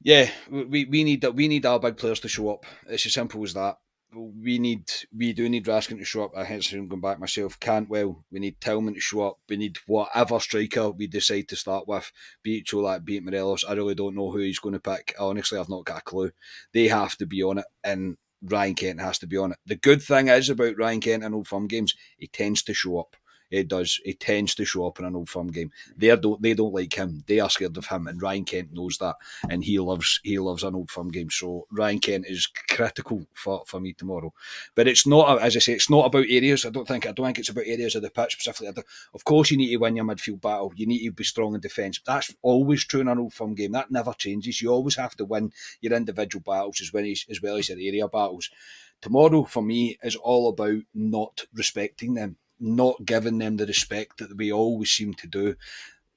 S2: yeah, we need our big players to show up. It's as simple as that. We do need Raskin to show up. I hence I'm going back myself. Cantwell. We need Tillman to show up. We need whatever striker we decide to start with. Be it Čolak, be it Morelos. I really don't know who he's going to pick. Honestly, I've not got a clue. They have to be on it, and Ryan Kent has to be on it. The good thing is about Ryan Kent in Old Firm games, he tends to show up. He does. He tends to show up in an Old Firm game. They don't like him. They are scared of him, and Ryan Kent knows that, and he loves an Old Firm game. So Ryan Kent is critical for me tomorrow. But it's not, as I say, it's not about areas. I don't think it's about areas of the pitch specifically. Of course, you need to win your midfield battle. You need to be strong in defence. That's always true in an Old Firm game. That never changes. You always have to win your individual battles as well as your area battles. Tomorrow, for me, is all about not respecting them. Not giving them the respect that we always seem to do.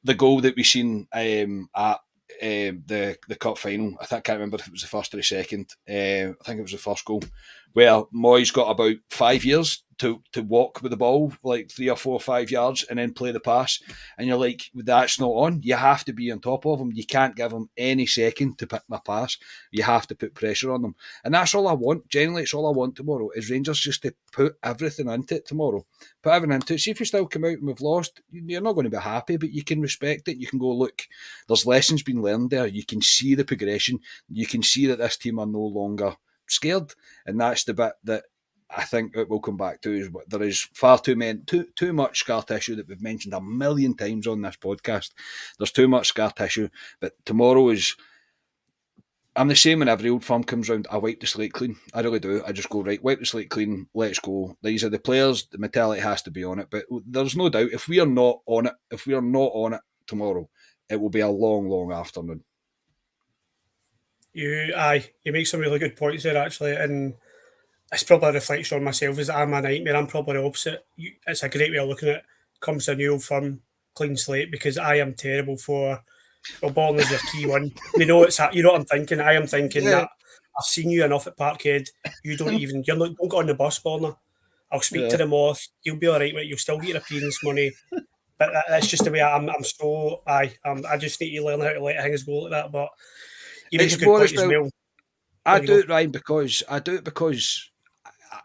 S2: The goal that we seen at the cup final, I can't remember if it was the first or the second. I think it was the first goal, where Moyes got about 5 years to walk with the ball, like 3 or 4 or 5 yards, and then play the pass. And you're like, that's not on. You have to be on top of him. You can't give him any second to pick my pass. You have to put pressure on them. And that's all I want. Generally, it's all I want tomorrow, is Rangers just to put everything into it tomorrow. Put everything into it. See if we still come out and we've lost, you're not going to be happy, but you can respect it. You can go, look, there's lessons being learned there. You can see the progression. You can see that this team are no longer scared. And that's the bit that I think it will come back to, is there is far too much scar tissue that we've mentioned a million times on this podcast. There's too much scar tissue, but tomorrow is. I'm the same when every Old Firm comes round. I wipe the slate clean. I really do. I just go, right, wipe the slate clean. Let's go. These are the players. The mentality has to be on it. But there's no doubt if we are not on it tomorrow, it will be a long, long afternoon.
S1: You make some really good points there, actually, and it's probably a reflection on myself, is that I'm a nightmare. I'm probably the opposite. It's a great way of looking at it. Comes to a new Old Firm clean slate, because I am terrible for. Well, balling is your key one. You know what I'm thinking. I am thinking that I've seen you enough at Parkhead. You don't don't get on the bus, Borna. I'll speak to them off. You'll be all right with it. You'll still get your appearance money. But that's just the way I am. I just need to learn how to let things go like that. But you make a good point as well.
S2: I do it, Ryan, because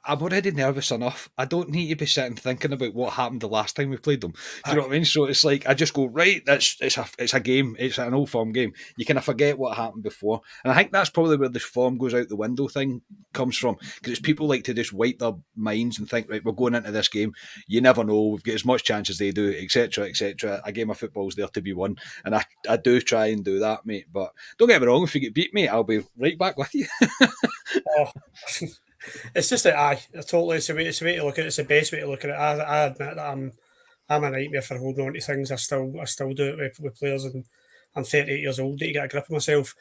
S2: I'm already nervous enough. I don't need to be sitting thinking about what happened the last time we played them. Do you know what I mean? So it's like I just go, right, it's a game. It's an old firm game. You kind of forget what happened before. And I think that's probably where this form goes out the window thing comes from. Because it's people like to just wipe their minds and think, right, we're going into this game. You never know. We've got as much chance as they do, etc., etc. A game of football's there to be won. And I do try and do that, mate. But don't get me wrong, if you get beat, mate, I'll be right back with you.
S1: Oh. It's just that totally. It's a way to look at it. It's the best way to look at it. I admit that I'm a nightmare for holding on to things. I still do it with players, and I'm 38 years old. Need to get a grip of myself.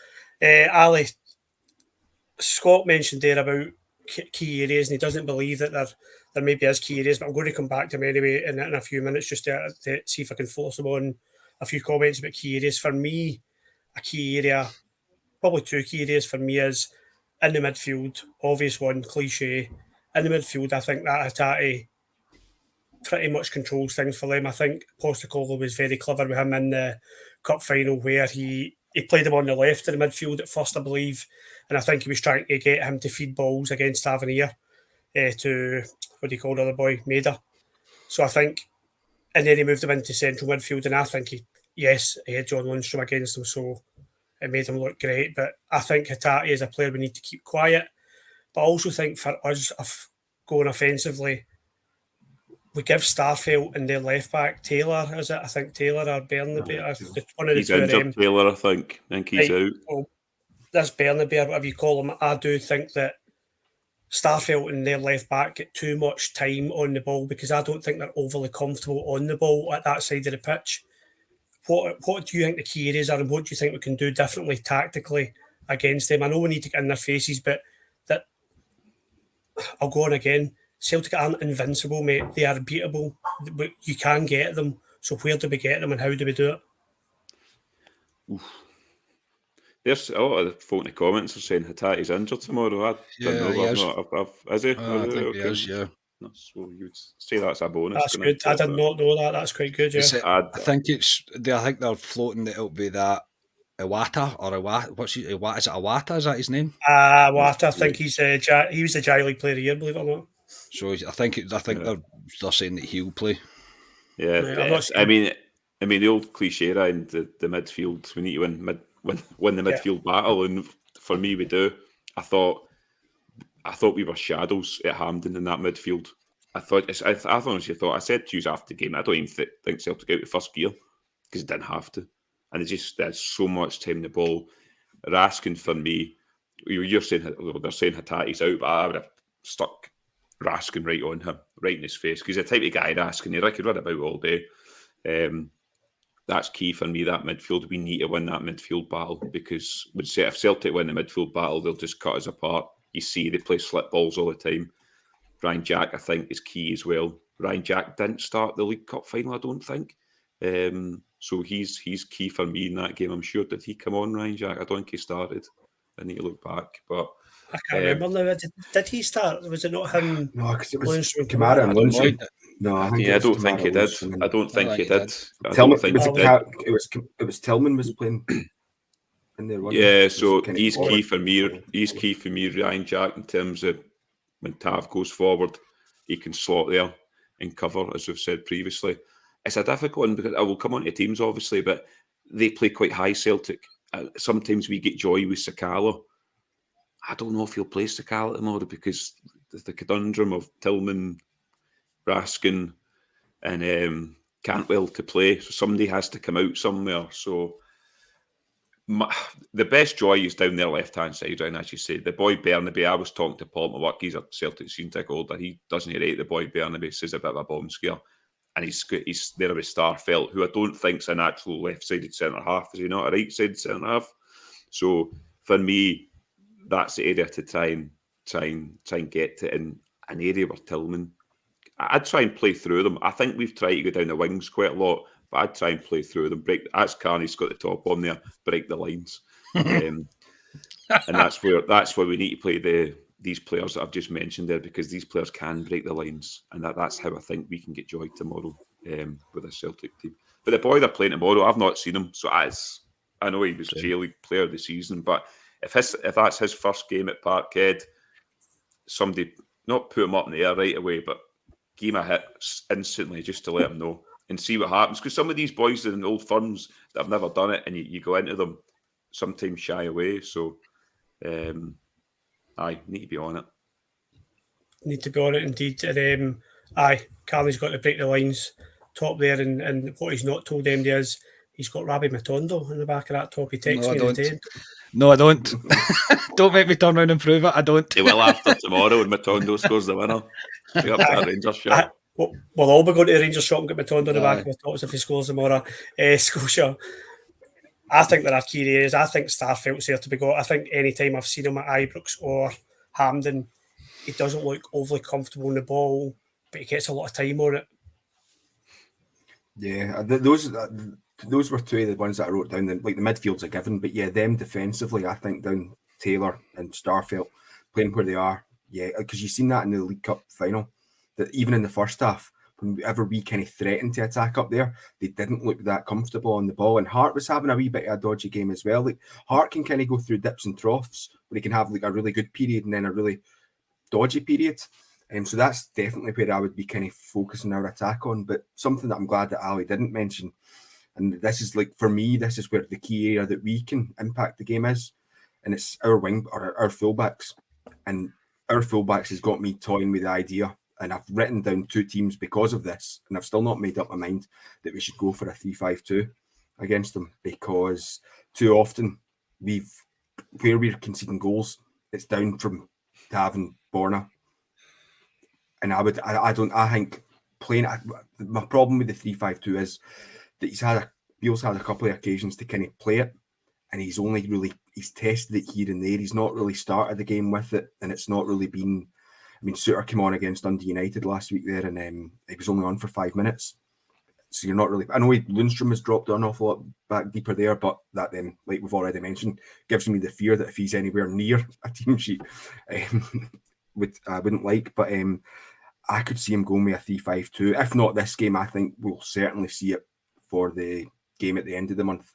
S1: Ali, Scott mentioned there about key areas, and he doesn't believe that there maybe is key areas. But I'm going to come back to him anyway in a few minutes just to see if I can force him on a few comments about key areas. For me, a key area, probably two key areas for me is in the midfield, obvious one, cliche. In the midfield, I think that Hatate pretty much controls things for them. I think Postecoglou was very clever with him in the cup final where he played him on the left in the midfield at first, I believe, and I think he was trying to get him to feed balls against Tavernier to, what do you call the other boy, Maida. So I think, and then he moved him into central midfield, and I think he had John Lundstrom against him, so it made him look great. But I think Hatate is a player we need to keep quiet. But I also think for us, going offensively, we give Starfelt and their left back, Taylor, is it? I think Taylor or Bernabei. One of the
S4: he's
S1: two of
S4: injured,
S1: them.
S4: Taylor, I think he's out.
S1: Well, this Bernabei, or whatever you call him, I do think that Starfelt and their left back get too much time on the ball because I don't think they're overly comfortable on the ball at that side of the pitch. What do you think the key areas are, and what do you think we can do differently tactically against them? I know we need to get in their faces, but that I'll go on again. Celtic aren't invincible, mate. They are beatable. But you can get them. So where do we get them, and how do we do it?
S4: Oof. There's a lot of folk in the comments are saying Hatate's injured tomorrow. I don't know.
S2: he is.
S4: Is he?
S2: I think he is, yeah.
S4: So you'd say that's a bonus.
S1: That's good. I did not know that. That's quite good, yeah.
S2: I think they're floating that it'll be that Iwata or Iwata. Is it Iwata? Is that his name?
S1: Iwata. I think he was the Jai League Player of the Year, believe it or not.
S2: So I think they're saying that he'll play.
S4: Yeah, I mean the old cliche around the midfield. We need to win the midfield battle, and for me, we do. I thought we were shadows at Hampden in that midfield. I honestly thought, I said to you after the game, I don't even think Celtic out the first gear because it didn't have to. And there's so much time in the ball. Raskin, for me, you're saying, they're saying Hatate's out, but I would have stuck Raskin right on him, right in his face, because the type of guy Raskin, I could run about all day. That's key for me, that midfield. We need to win that midfield battle because if Celtic win the midfield battle, they'll just cut us apart. You see, they play slip balls all the time. Ryan Jack, I think, is key as well. Ryan Jack didn't start the League Cup final, I don't think. So he's key for me in that game. I'm sure. Did he come on, Ryan Jack? I don't think he started. I need to look back. But
S1: I can't remember now. Did he start? Was it not him?
S3: No, because it was Kamara and Lundstrom. No, I don't think he did.
S4: I don't think he did.
S3: It was Tillman was playing.
S4: Yeah, so he's key for me. He's key for me, Ryan Jack, in terms of when Tav goes forward, he can slot there and cover, as we've said previously. It's a difficult one because I will come on to teams, obviously, but they play quite high, Celtic. Sometimes we get joy with Sakala. I don't know if he'll play Sakala tomorrow because the conundrum of Tillman, Raskin, and Cantwell to play. So somebody has to come out somewhere. So the best joy is down their left-hand side, and as you say, the boy Bernabei. I was talking to Paul Mawak, he's a Celtic season ticket holder. He doesn't rate the boy Bernabei, says a bit of a bomb scare. And he's there with Starfelt, who I don't think's an actual left-sided centre-half. Is he not a right-sided centre-half? So for me, that's the area to try and get to, in an area where Tillman, I'd try and play through them. I think we've tried to go down the wings quite a lot, but I'd try and play through them. As Carney's got the top on there, break the lines. And that's where we need to play these players that I've just mentioned there, because these players can break the lines, and that's how I think we can get joy tomorrow with a Celtic team. But the boy they're playing tomorrow, I've not seen him, so I know he was J-League Player of the Season, but if that's his first game at Parkhead, somebody not put him up in the air right away, but give him a hit instantly just to let him know and see what happens. Because some of these boys in old firms that have never done it, and you go into them, sometimes shy away. So, need to be on it.
S1: Need to be on it indeed. And Carly's got to break the lines top there, and what he's not told them is he's got Rabbi Matondo in the back of that top. He texts me today.
S2: No, I don't. Don't make me turn around and prove it. I don't.
S4: They will after tomorrow when Matondo scores the winner. Go up to that Rangers shop.
S1: We'll all be going to the Rangers shop and get Matondo in the back of the tops if he scores tomorrow. Scotia, I think there are key areas. I think Starfelt's there to be got. I think any time I've seen him at Ibrox or Hampden, he doesn't look overly comfortable in the ball, but he gets a lot of time on it.
S3: Yeah, those were two of the ones that I wrote down. Like the midfield's a given, but yeah, them defensively, I think down Taylor and Starfelt playing where they are. Yeah, because you've seen that in the League Cup final, that even in the first half, whenever we kind of threatened to attack up there, they didn't look that comfortable on the ball. And Hart was having a wee bit of a dodgy game as well. Like Hart can kind of go through dips and troughs, where he can have like a really good period and then a really dodgy period. So that's definitely where I would be kind of focusing our attack on. But something that I'm glad that Ali didn't mention, and this is like, for me, this is where the key area that we can impact the game is, and it's our wing or our fullbacks. And our fullbacks has got me toying with the idea, and I've written down two teams because of this, and I've still not made up my mind that we should go for a 3-5-2 against them, because too often where we're conceding goals, it's down from having Borna. And I think playing. My problem with the 3-5-2 is that Beale's had a couple of occasions to kind of play it, and he's tested it here and there. He's not really started the game with it, and it's not really been. I mean, Suter came on against Dundee United last week there, and he was only on for 5 minutes. So you're not really. I know Lundstrom has dropped an awful lot back deeper there, but that then, like we've already mentioned, gives me the fear that if he's anywhere near a team sheet, I wouldn't like. But I could see him going with a 3-5-2. If not this game, I think we'll certainly see it for the game at the end of the month,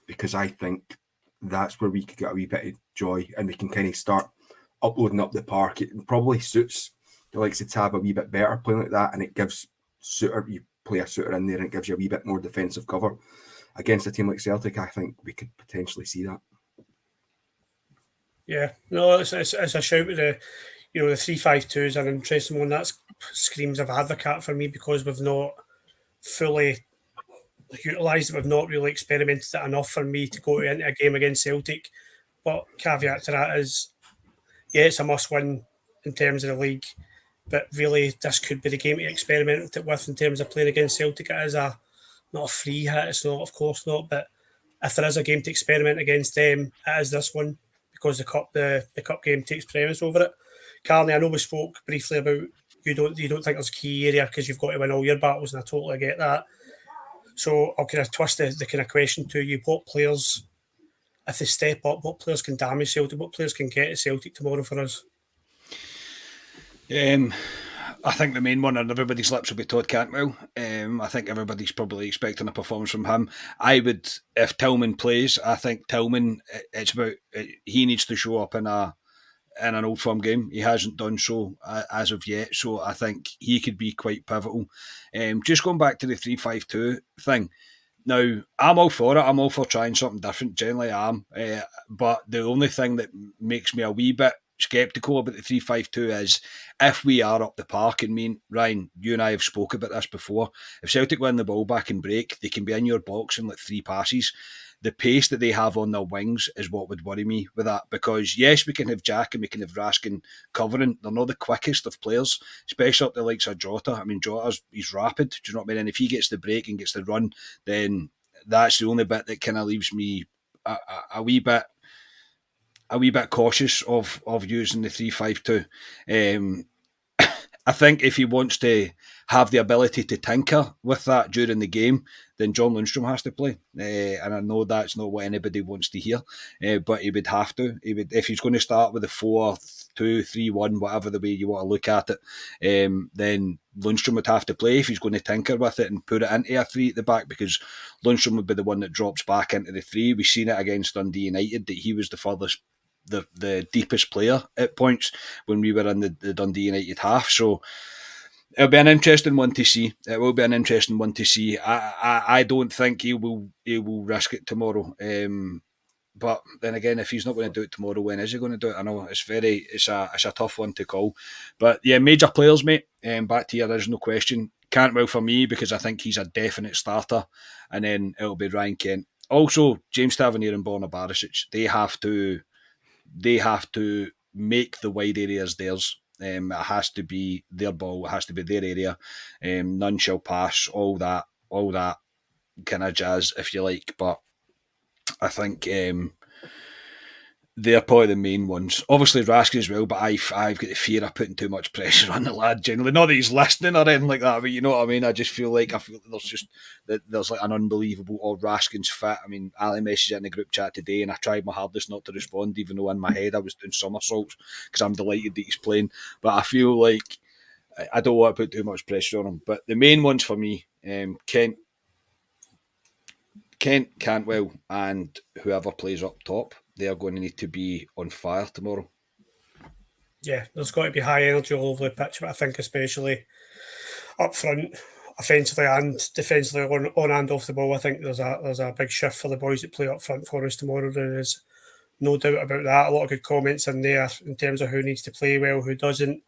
S3: because I think that's where we could get a wee bit of joy, and we can kind of start uploading up the park. It probably suits the likes of Tab a wee bit better playing like that, and it gives Suter, you play a Suter in there, and it gives you a wee bit more defensive cover. Against a team like Celtic, I think we could potentially see that.
S1: Yeah, no, it's a shout with the 3-5-2 is an interesting one. That screams of advocate for me, because we've not fully utilised it. We've not really experimented it enough for me to go into a game against Celtic. But caveat to that is, yeah, it's a must-win in terms of the league, but really this could be the game to experiment with in terms of playing against Celtic. It is not a free hit, it's not, of course not, but if there is a game to experiment against them, it is this one, because the cup game takes premise over it. Carney, I know we spoke briefly about you don't think there's a key area because you've got to win all your battles, and I totally get that. So I'll kind of twist the kind of question to you: what players, if they step up, what players can damage Celtic? What players can get at Celtic tomorrow for us?
S2: I think the main one on everybody's lips will be Todd Cantwell. I think everybody's probably expecting a performance from him. I would, if Tillman plays, I think Tillman, he needs to show up in an Old Firm game. He hasn't done so as of yet, so I think he could be quite pivotal. Just going back to the 3-5-2 thing. Now, I'm all for it. I'm all for trying something different. Generally, I am. But the only thing that makes me a wee bit sceptical about the 3-5-2 is if we are up the park. And Ryan, you and I have spoke about this before. If Celtic win the ball back and break, they can be in your box in like 3 passes. The pace that they have on their wings is what would worry me with that, because yes, we can have Jack and we can have Raskin covering. They're not the quickest of players, especially up the likes of Jota. I mean, he's rapid, do you know what I mean? And if he gets the break and gets the run, then that's the only bit that kind of leaves me a wee bit cautious of using the 3-5-2. I think if he wants to have the ability to tinker with that during the game, then John Lundstrom has to play. And I know that's not what anybody wants to hear, but he would have to. If he's going to start with a 4-2-3-1, whatever the way you want to look at it, then Lundstrom would have to play if he's going to tinker with it and put it into a 3 at the back, because Lundstrom would be the one that drops back into the 3. We've seen it against Dundee United that he was the furthest the deepest player at points when we were in the Dundee United half. So it'll be an interesting one to see. It will be an interesting one to see. I don't think he will risk it tomorrow. But then again, if he's not going to do it tomorrow, when is he going to do it? I know it's a tough one to call. But yeah, major players, mate. Back to your original question. Cantwell for me because I think he's a definite starter, and then it'll be Ryan Kent. Also, James Tavernier and Borna Barisic. They have to make the wide areas theirs. It has to be their ball. It has to be their area. None shall pass. All that kind of jazz, if you like. But I think they're probably the main ones. Obviously Raskin as well, but I've got the fear of putting too much pressure on the lad generally. Not that he's listening or anything like that, but you know what I mean? I feel like there's like an unbelievable, or Raskin's fit. I mean, Ali messaged in the group chat today and I tried my hardest not to respond, even though in my head I was doing somersaults because I'm delighted that he's playing. But I feel like I don't want to put too much pressure on him. But the main ones for me, Kent, Cantwell, and whoever plays up top, they are going to need to be on fire tomorrow.
S1: Yeah, there's got to be high energy all over the pitch, but I think especially up front, offensively and defensively, on and off the ball, I think there's a big shift for the boys that play up front for us tomorrow. There is no doubt about that. A lot of good comments in there in terms of who needs to play well, who doesn't.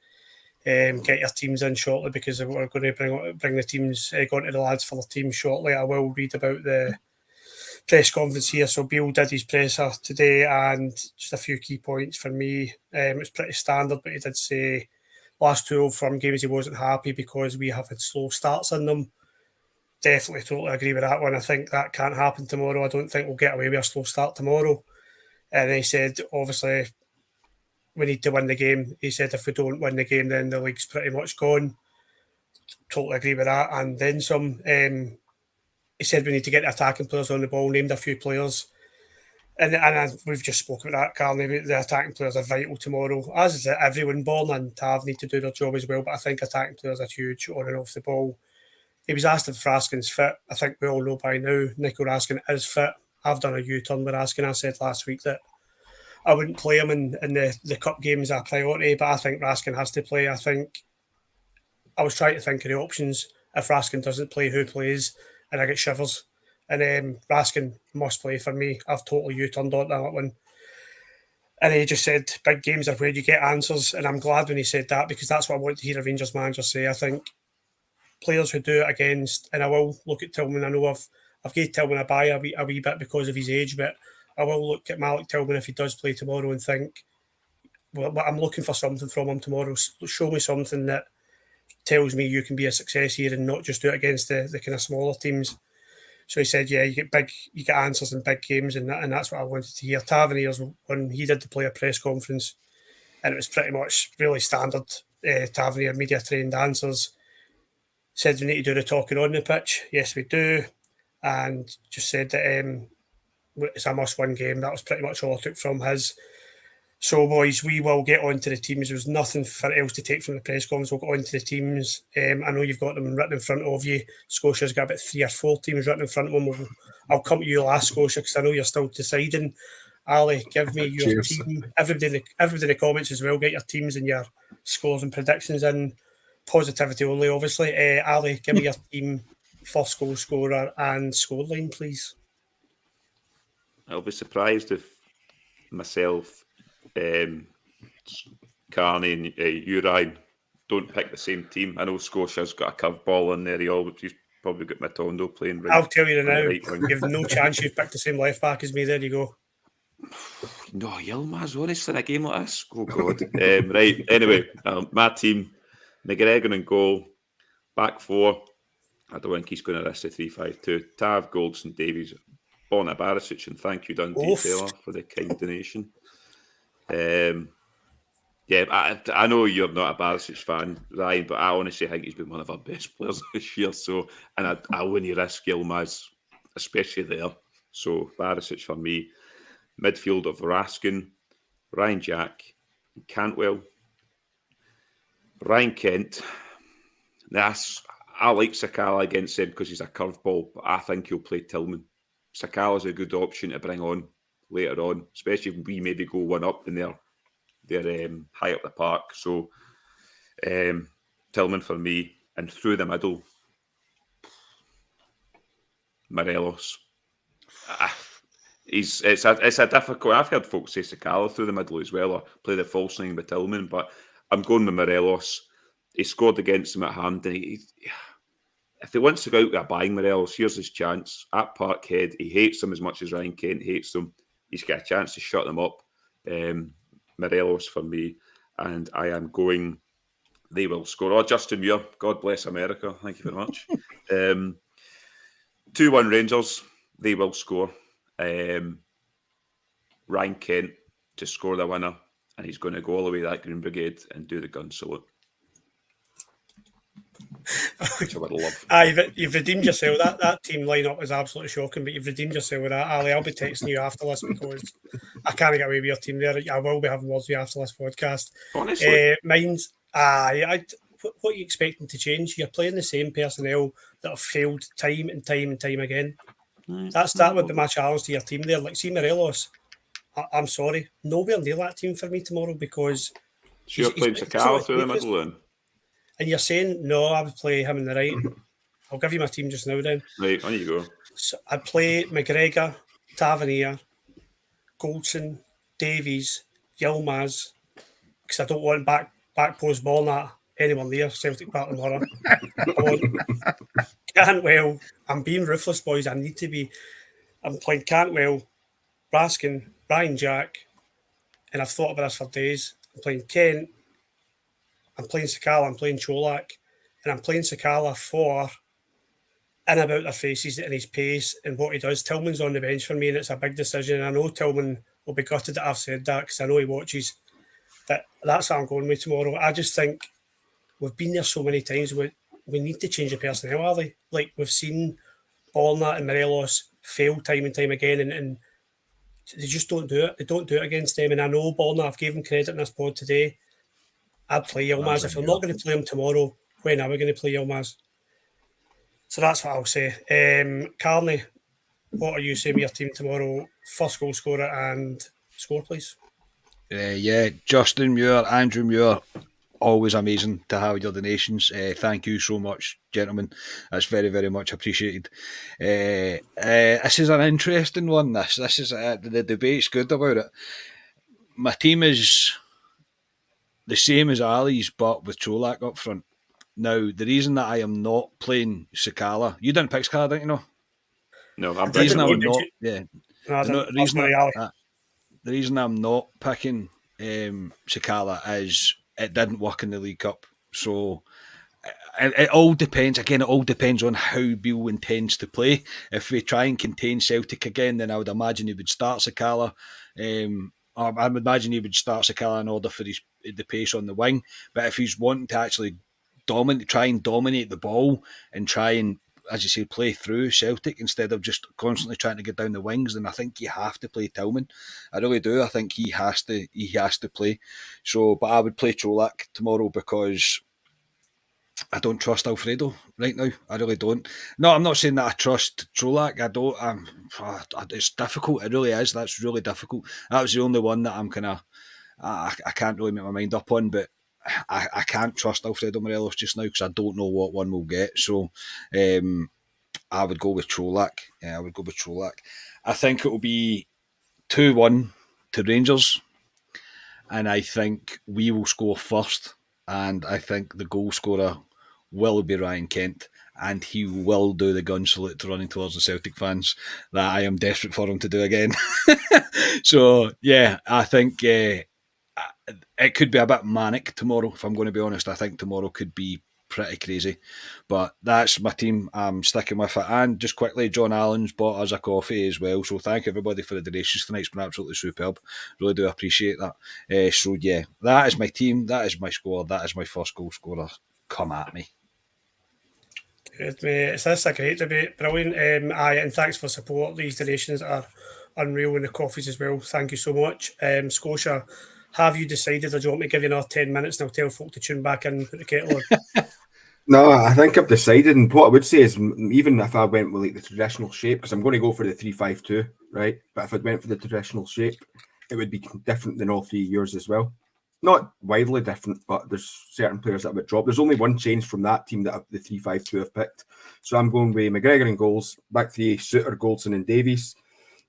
S1: Get your teams in shortly because we're going to bring the teams, go to the lads for the team shortly. I will read about the press conference here. So Beale did his presser today, and just a few key points for me. It was pretty standard, but he did say last 2 Old Firm games he wasn't happy because we have had slow starts in them. Definitely, totally agree with that one. I think that can't happen tomorrow. I don't think we'll get away with a slow start tomorrow. And he said, obviously, we need to win the game. He said if we don't win the game, then the league's pretty much gone. Totally agree with that. And then some. He said we need to get the attacking players on the ball, named a few players. And we've just spoken about that, Carl. The attacking players are vital tomorrow, as is everyone. Borna and Tav need to do their job as well, but I think attacking players are huge on and off the ball. He was asked if Raskin's fit. I think we all know by now Nico Raskin is fit. I've done a U-turn with Raskin. I said last week that I wouldn't play him in the cup games a priority, but I think Raskin has to play. I was trying to think of the options. If Raskin doesn't play, who plays? And I get shivers. And Raskin must play for me. I've totally U-turned on that one. And he just said, big games are where you get answers. And I'm glad when he said that because that's what I want to hear a Rangers manager say. I think players who do it against, and I will look at Tillman. I know I've gave Tillman a buy a wee bit because of his age, but I will look at Malik Tillman if he does play tomorrow and think, well, I'm looking for something from him tomorrow. Show me something that tells me you can be a success here and not just do it against the kind of smaller teams. So he said, yeah, you get answers in big games, and that's what I wanted to hear. Tavernier's, when he did the player press conference, and it was pretty much really standard Tavernier media trained answers. Said we need to do the talking on the pitch. Yes, we do. And just said that it's a must-win game. That was pretty much all I took from his. So, boys, we will get on to the teams. There's nothing else to take from the press conference. We'll get on to the teams. I know you've got them written in front of you. Scotia's got about 3 or 4 teams written in front of them. I'll come to you last, Scotia, because I know you're still deciding. Ali, give me your team. Everybody in the comments as well, get your teams and your scores and predictions in. Positivity only, obviously. Ali, give me your team, first goal scorer and scoreline, please.
S4: I'll be surprised if myself, Carney and you, Ryan, don't pick the same team. I know Scotia's got a curveball in there. He's probably got Matondo playing right.
S1: I'll tell you now, you've no chance you've picked the same left back as me. There you go.
S4: No, Yilmaz, honestly, in a game like this. Oh, God. Right, anyway, my team, McGregor in goal, back 4. I don't think he's going to risk the 3-5-2. Tav, Goldson, Davies, Borna Barisic, and thank you, Dundee Taylor, for the kind donation. Yeah, I know you're not a Barisic fan, Ryan, but I honestly think he's been one of our best players this year. So, and I wouldn't risk Yilmaz, especially there. So, Barisic for me. Midfield of Raskin, Ryan Jack, Cantwell, Ryan Kent. I like Sakala against him because he's a curveball, but I think he'll play Tillman. Sakala's a good option to bring on later on, especially if we maybe go 1-up and they're high up the park. So Tillman for me, and through the middle, Morelos. It's a difficult. I've heard folks say Sakala through the middle as well, or play the false nine with Tillman, but I'm going with Morelos. He scored against him at Hampden. If he wants to go out with a bang, Morelos, here's his chance at Parkhead. He hates them as much as Ryan Kent hates them. He's got a chance to shut them up. Morelos for me, and I am going. They will score. Oh, Justin Muir. God bless America. Thank you very much. 2-1 Rangers. They will score. Ryan Kent to score the winner, and he's going to go all the way to that Green Brigade and do the gun salute. Which I would love.
S1: You've redeemed yourself. That team lineup was absolutely shocking, but you've redeemed yourself with that, Ali. I'll be texting you after this because I can't get away with your team there. I will be having words with you after this podcast.
S4: Honestly,
S1: mine's what are you expecting to change? You're playing the same personnel that have failed time and time and time again. That would be my challenge to your team there. Like, see Morelos, I'm sorry, nowhere near that team for me tomorrow because
S4: you're playing Sakala through the middle then.
S1: And you're saying, no, I would play him in the right. I'll give you my team just now then.
S4: Right, on you go.
S1: So I'd play McGregor, Tavernier, Goldson, Davies, Yilmaz, because I don't want back post ball at anyone there, Celtic Park tomorrow. I want Cantwell. I'm being ruthless, boys. I need to be. I'm playing Cantwell, Raskin, Brian Jack, and I've thought about this for days. I'm playing Kent. I'm playing Sakala, I'm playing Cholak, and I'm playing Sakala for in about their faces and his pace and what he does. Tillman's on the bench for me, and it's a big decision. And I know Tillman will be gutted that I've said that because I know he watches. That's what I'm going with tomorrow. I just think we've been there so many times. We need to change the personnel, Ali. Like, we've seen Ballnat and Morelos fail time and time again, and they just don't do it. They don't do it against them. And I know Ballnat, I've given him credit in this pod today. I'd play Yilmaz. If we're not going to play him tomorrow, when are we going to play Yilmaz? So that's what I'll say. Carney, what are you saying with your team tomorrow? First goal scorer and score, please.
S2: Justin Muir, Andrew Muir, always amazing to have your donations. Thank you so much, gentlemen. That's very, very much appreciated. This is an interesting one. This is the debate's good about it. My team is the same as Ali's, but with Cholak up front. Now, the reason that I am not playing Sakala, you didn't pick Sakala, didn't you know?
S4: No, I'm
S2: the reason I'm not. The reason I'm not picking Sakala is it didn't work in the League Cup. So it all depends. Again, it all depends on how Beale intends to play. If we try and contain Celtic again, then I would imagine he would start Sakala. I would imagine he would start Sakala in order for the pace on the wing. But if he's wanting to actually try and dominate the ball and try and, as you say, play through Celtic instead of just constantly trying to get down the wings, then I think you have to play Tillman. I really do. I think he has to play. So, but I would play Cholak tomorrow because I don't trust Alfredo right now. I really don't. No, I'm not saying that I trust Cholak. I don't. It's difficult. It really is. That's really difficult. That was the only one that I'm kind of. I can't really make my mind up on, but I can't trust Alfredo Morelos just now because I don't know what one we'll get. So I would go with Cholak. I think it will be 2-1 to Rangers, and I think we will score first, and I think the goal scorer will be Ryan Kent, and he will do the gun salute to running towards the Celtic fans that I am desperate for him to do again. So, yeah, I think it could be a bit manic tomorrow, if I'm going to be honest. I think tomorrow could be pretty crazy. But that's my team. I'm sticking with it. And just quickly, John Allen's bought us a coffee as well. So thank everybody for the donations tonight. It's been absolutely superb. Really do appreciate that. So, yeah, that is my team. That is my squad. That is my first goal scorer. Come at me.
S1: Good, mate. That's a great debate. Brilliant. And thanks for support. These donations are unreal, and the coffees as well. Thank you so much. Scotia, have you decided, or do you want me to give you another 10 minutes and I'll tell folk to tune back in and put the kettle on?
S3: No, I think I've decided, and what I would say is, even if I went with like the traditional shape, because I'm going to go for the 3-5-2, right? But if it went for the traditional shape, it would be different than all 3 years as well. Not widely different, but there's certain players that would drop. There's only one change from that team that the 3-5-2 have picked. So I'm going with McGregor in goals, back three, Suter, Goldson and Davies,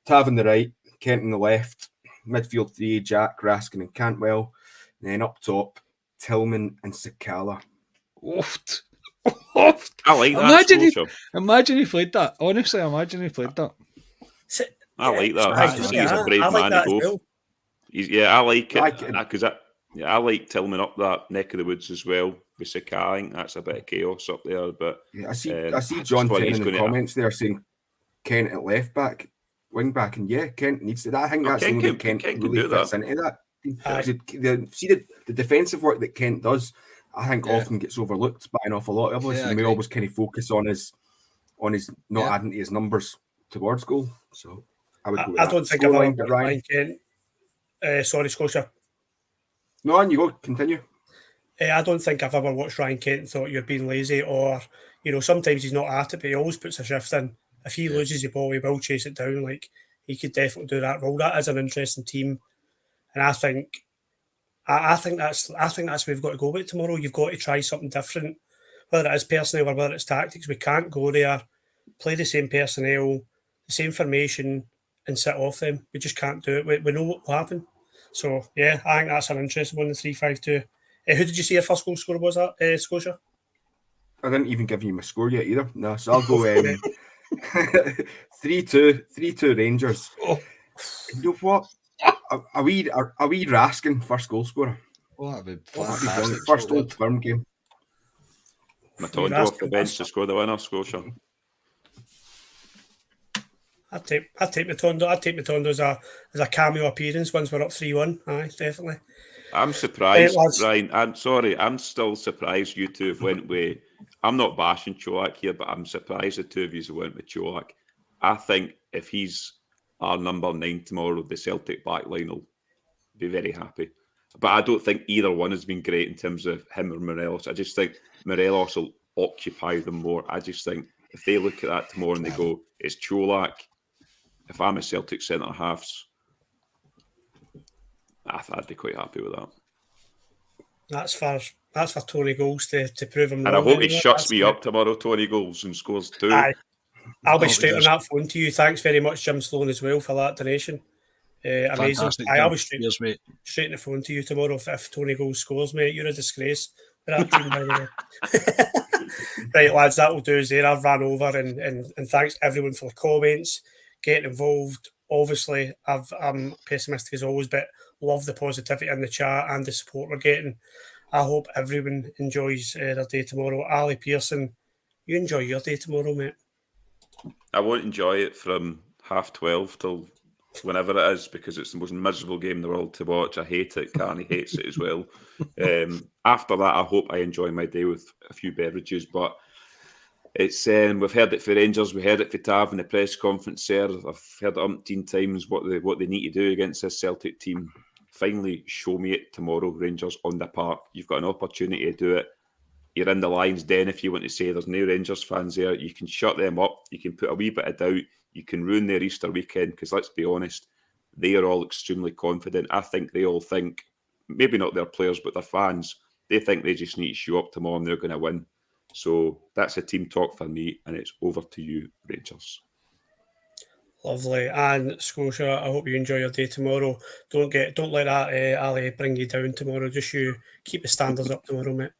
S3: Tav on the right, Kent on the left, midfield three, Jack, Raskin and Cantwell, and then up top, Tillman and Sakala.
S2: Oft.
S4: I like that.
S2: Imagine he played that. Honestly, imagine he played that.
S4: I like that. He's a brave man to go. Well. I like it because I like Tillman up that neck of the woods as well. With Sakala, I think that's a bit of chaos up there. But
S3: yeah, I see John Tennant in the comments there saying Kent at left back, wing back, and Kent needs to. I think that's the only way Kent really fits into that. See the defensive work that Kent does, I think often gets overlooked by an awful lot of us, and we always kind of focus on his not adding to his numbers towards goal. So I would go with
S1: I don't think I've ever Ryan Kent. Sorry, Scotia.
S3: No, on you go. Continue.
S1: I don't think I've ever watched Ryan Kent and thought you're being lazy, or sometimes he's not at it, but he always puts a shift in. If he loses the ball, he will chase it down. Like, he could definitely do that role. That is an interesting team, and I think that's where we've got to go with tomorrow. You've got to try something different, whether it is personnel or whether it's tactics. We can't go there, play the same personnel, the same formation, and sit off them. We just can't do it. We know what will happen. So I think that's an interesting one. The 3-5-2. Who did you say your first goal scorer was? That Scotia?
S3: I didn't even give you my score yet either. No, so I'll go 3-2 Rangers. Oh. You know what? A wee Raskin first goal scorer.
S2: Oh, that'd be fantastic.
S3: First Old Firm game.
S4: Matondo off the bench to score the winner, Scotia.
S1: I'd take Matondo. I'd take Matondo as a cameo appearance once we're up 3-1. Aye, definitely.
S4: I'm surprised, Ryan. I'm sorry. I'm still surprised you two have went with. I'm not bashing Cholak here, but I'm surprised the two of you went with Cholak. I think if he's our number 9 tomorrow, the Celtic backline will be very happy. But I don't think either one has been great in terms of him or Morelos. I just think Morelos will occupy them more. I just think if they look at that tomorrow and they go, it's Cholak. If I'm a Celtic centre halves, I'd be quite happy with that.
S1: That's for Tony Goals to prove him.
S4: And I hope he shuts me up tomorrow, Tony Goals, and scores 2.
S1: I'll be straight on that phone to you. Thanks very much, Jim Sloan, as well, for that donation. Amazing. I'll be straight on the phone to you tomorrow if Tony Goals scores, mate. You're a disgrace for that team, by the way. Right, lads, that will do us there. I've ran over, and thanks everyone for the comments, getting involved. Obviously, I'm pessimistic as always, but love the positivity in the chat and the support we're getting. I hope everyone enjoys their day tomorrow. Ali Pearson, you enjoy your day tomorrow, mate.
S4: I won't enjoy it from 12:30 till whenever it is, because it's the most miserable game in the world to watch. I hate it. Carney hates it as well. After that, I hope I enjoy my day with a few beverages, but it's we've heard it for Rangers, we heard it for Tav in the press conference there. I've heard it umpteen times what they need to do against this Celtic team. Finally, show me it tomorrow, Rangers, on the park. You've got an opportunity to do it. You're in the Lions' Den if you want to say there's no Rangers fans there. You can shut them up. You can put a wee bit of doubt. You can ruin their Easter weekend, because let's be honest, they are all extremely confident. I think they all think, maybe not their players, but their fans, they think they just need to show up tomorrow and they're going to win. So that's a team talk for me, and it's over to you, Rangers.
S1: Lovely. And Scotia, I hope you enjoy your day tomorrow. Don't let that Ali bring you down tomorrow. Just you keep the standards up tomorrow, mate.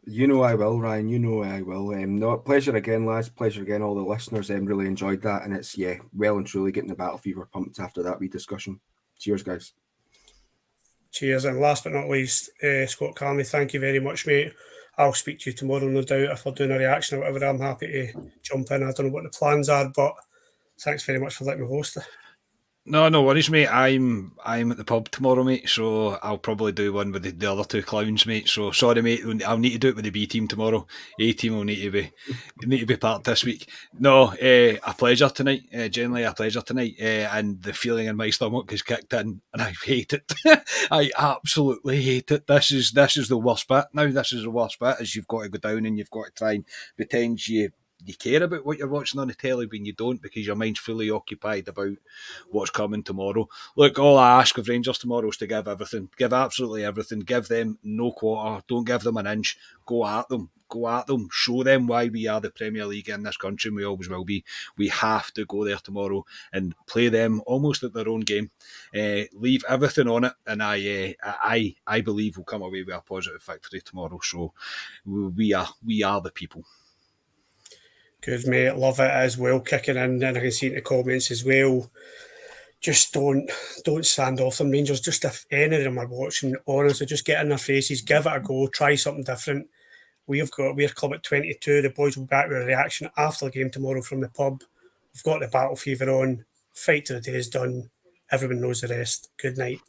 S3: You know I will, Ryan. You know I will. No, pleasure again, lads. Pleasure again, all the listeners. Really enjoyed that, and it's well and truly getting the battle fever pumped after that wee discussion. Cheers, guys.
S1: Cheers, and last but not least, Scott Carney, thank you very much, mate. I'll speak to you tomorrow, no doubt. If we're doing a reaction or whatever, I'm happy to jump in. I don't know what the plans are, but thanks very much for letting me host it.
S2: No worries, mate. I'm at the pub tomorrow, mate, so I'll probably do one with the other two clowns, mate. So sorry, mate. I'll need to do it with the B team tomorrow. A team will need to be part this week. No, a pleasure tonight. Generally a pleasure tonight. And the feeling in my stomach is kicked in, and I hate it. I absolutely hate it. This is the worst bit. Now this is the worst bit, is you've got to go down and you've got to try and pretend you care about what you're watching on the telly when you don't, because your mind's fully occupied about what's coming tomorrow. Look, all I ask of Rangers tomorrow is to give everything, give absolutely everything, give them no quarter, don't give them an inch, go at them, show them why we are the Premier League in this country, and we always will be. We have to go there tomorrow and play them almost at their own game, leave everything on it, and I believe we'll come away with a positive victory tomorrow. So we are the people.
S1: Good, mate. Love it as well. Kicking in, and I can see in the comments as well. Just don't stand off them, Rangers. Just if any of them are watching, honestly, just get in their faces, give it a go, try something different. We're club at 22. The boys will be back with a reaction after the game tomorrow from the pub. We've got the battle fever on. Fight till the day is done. Everyone knows the rest. Good night.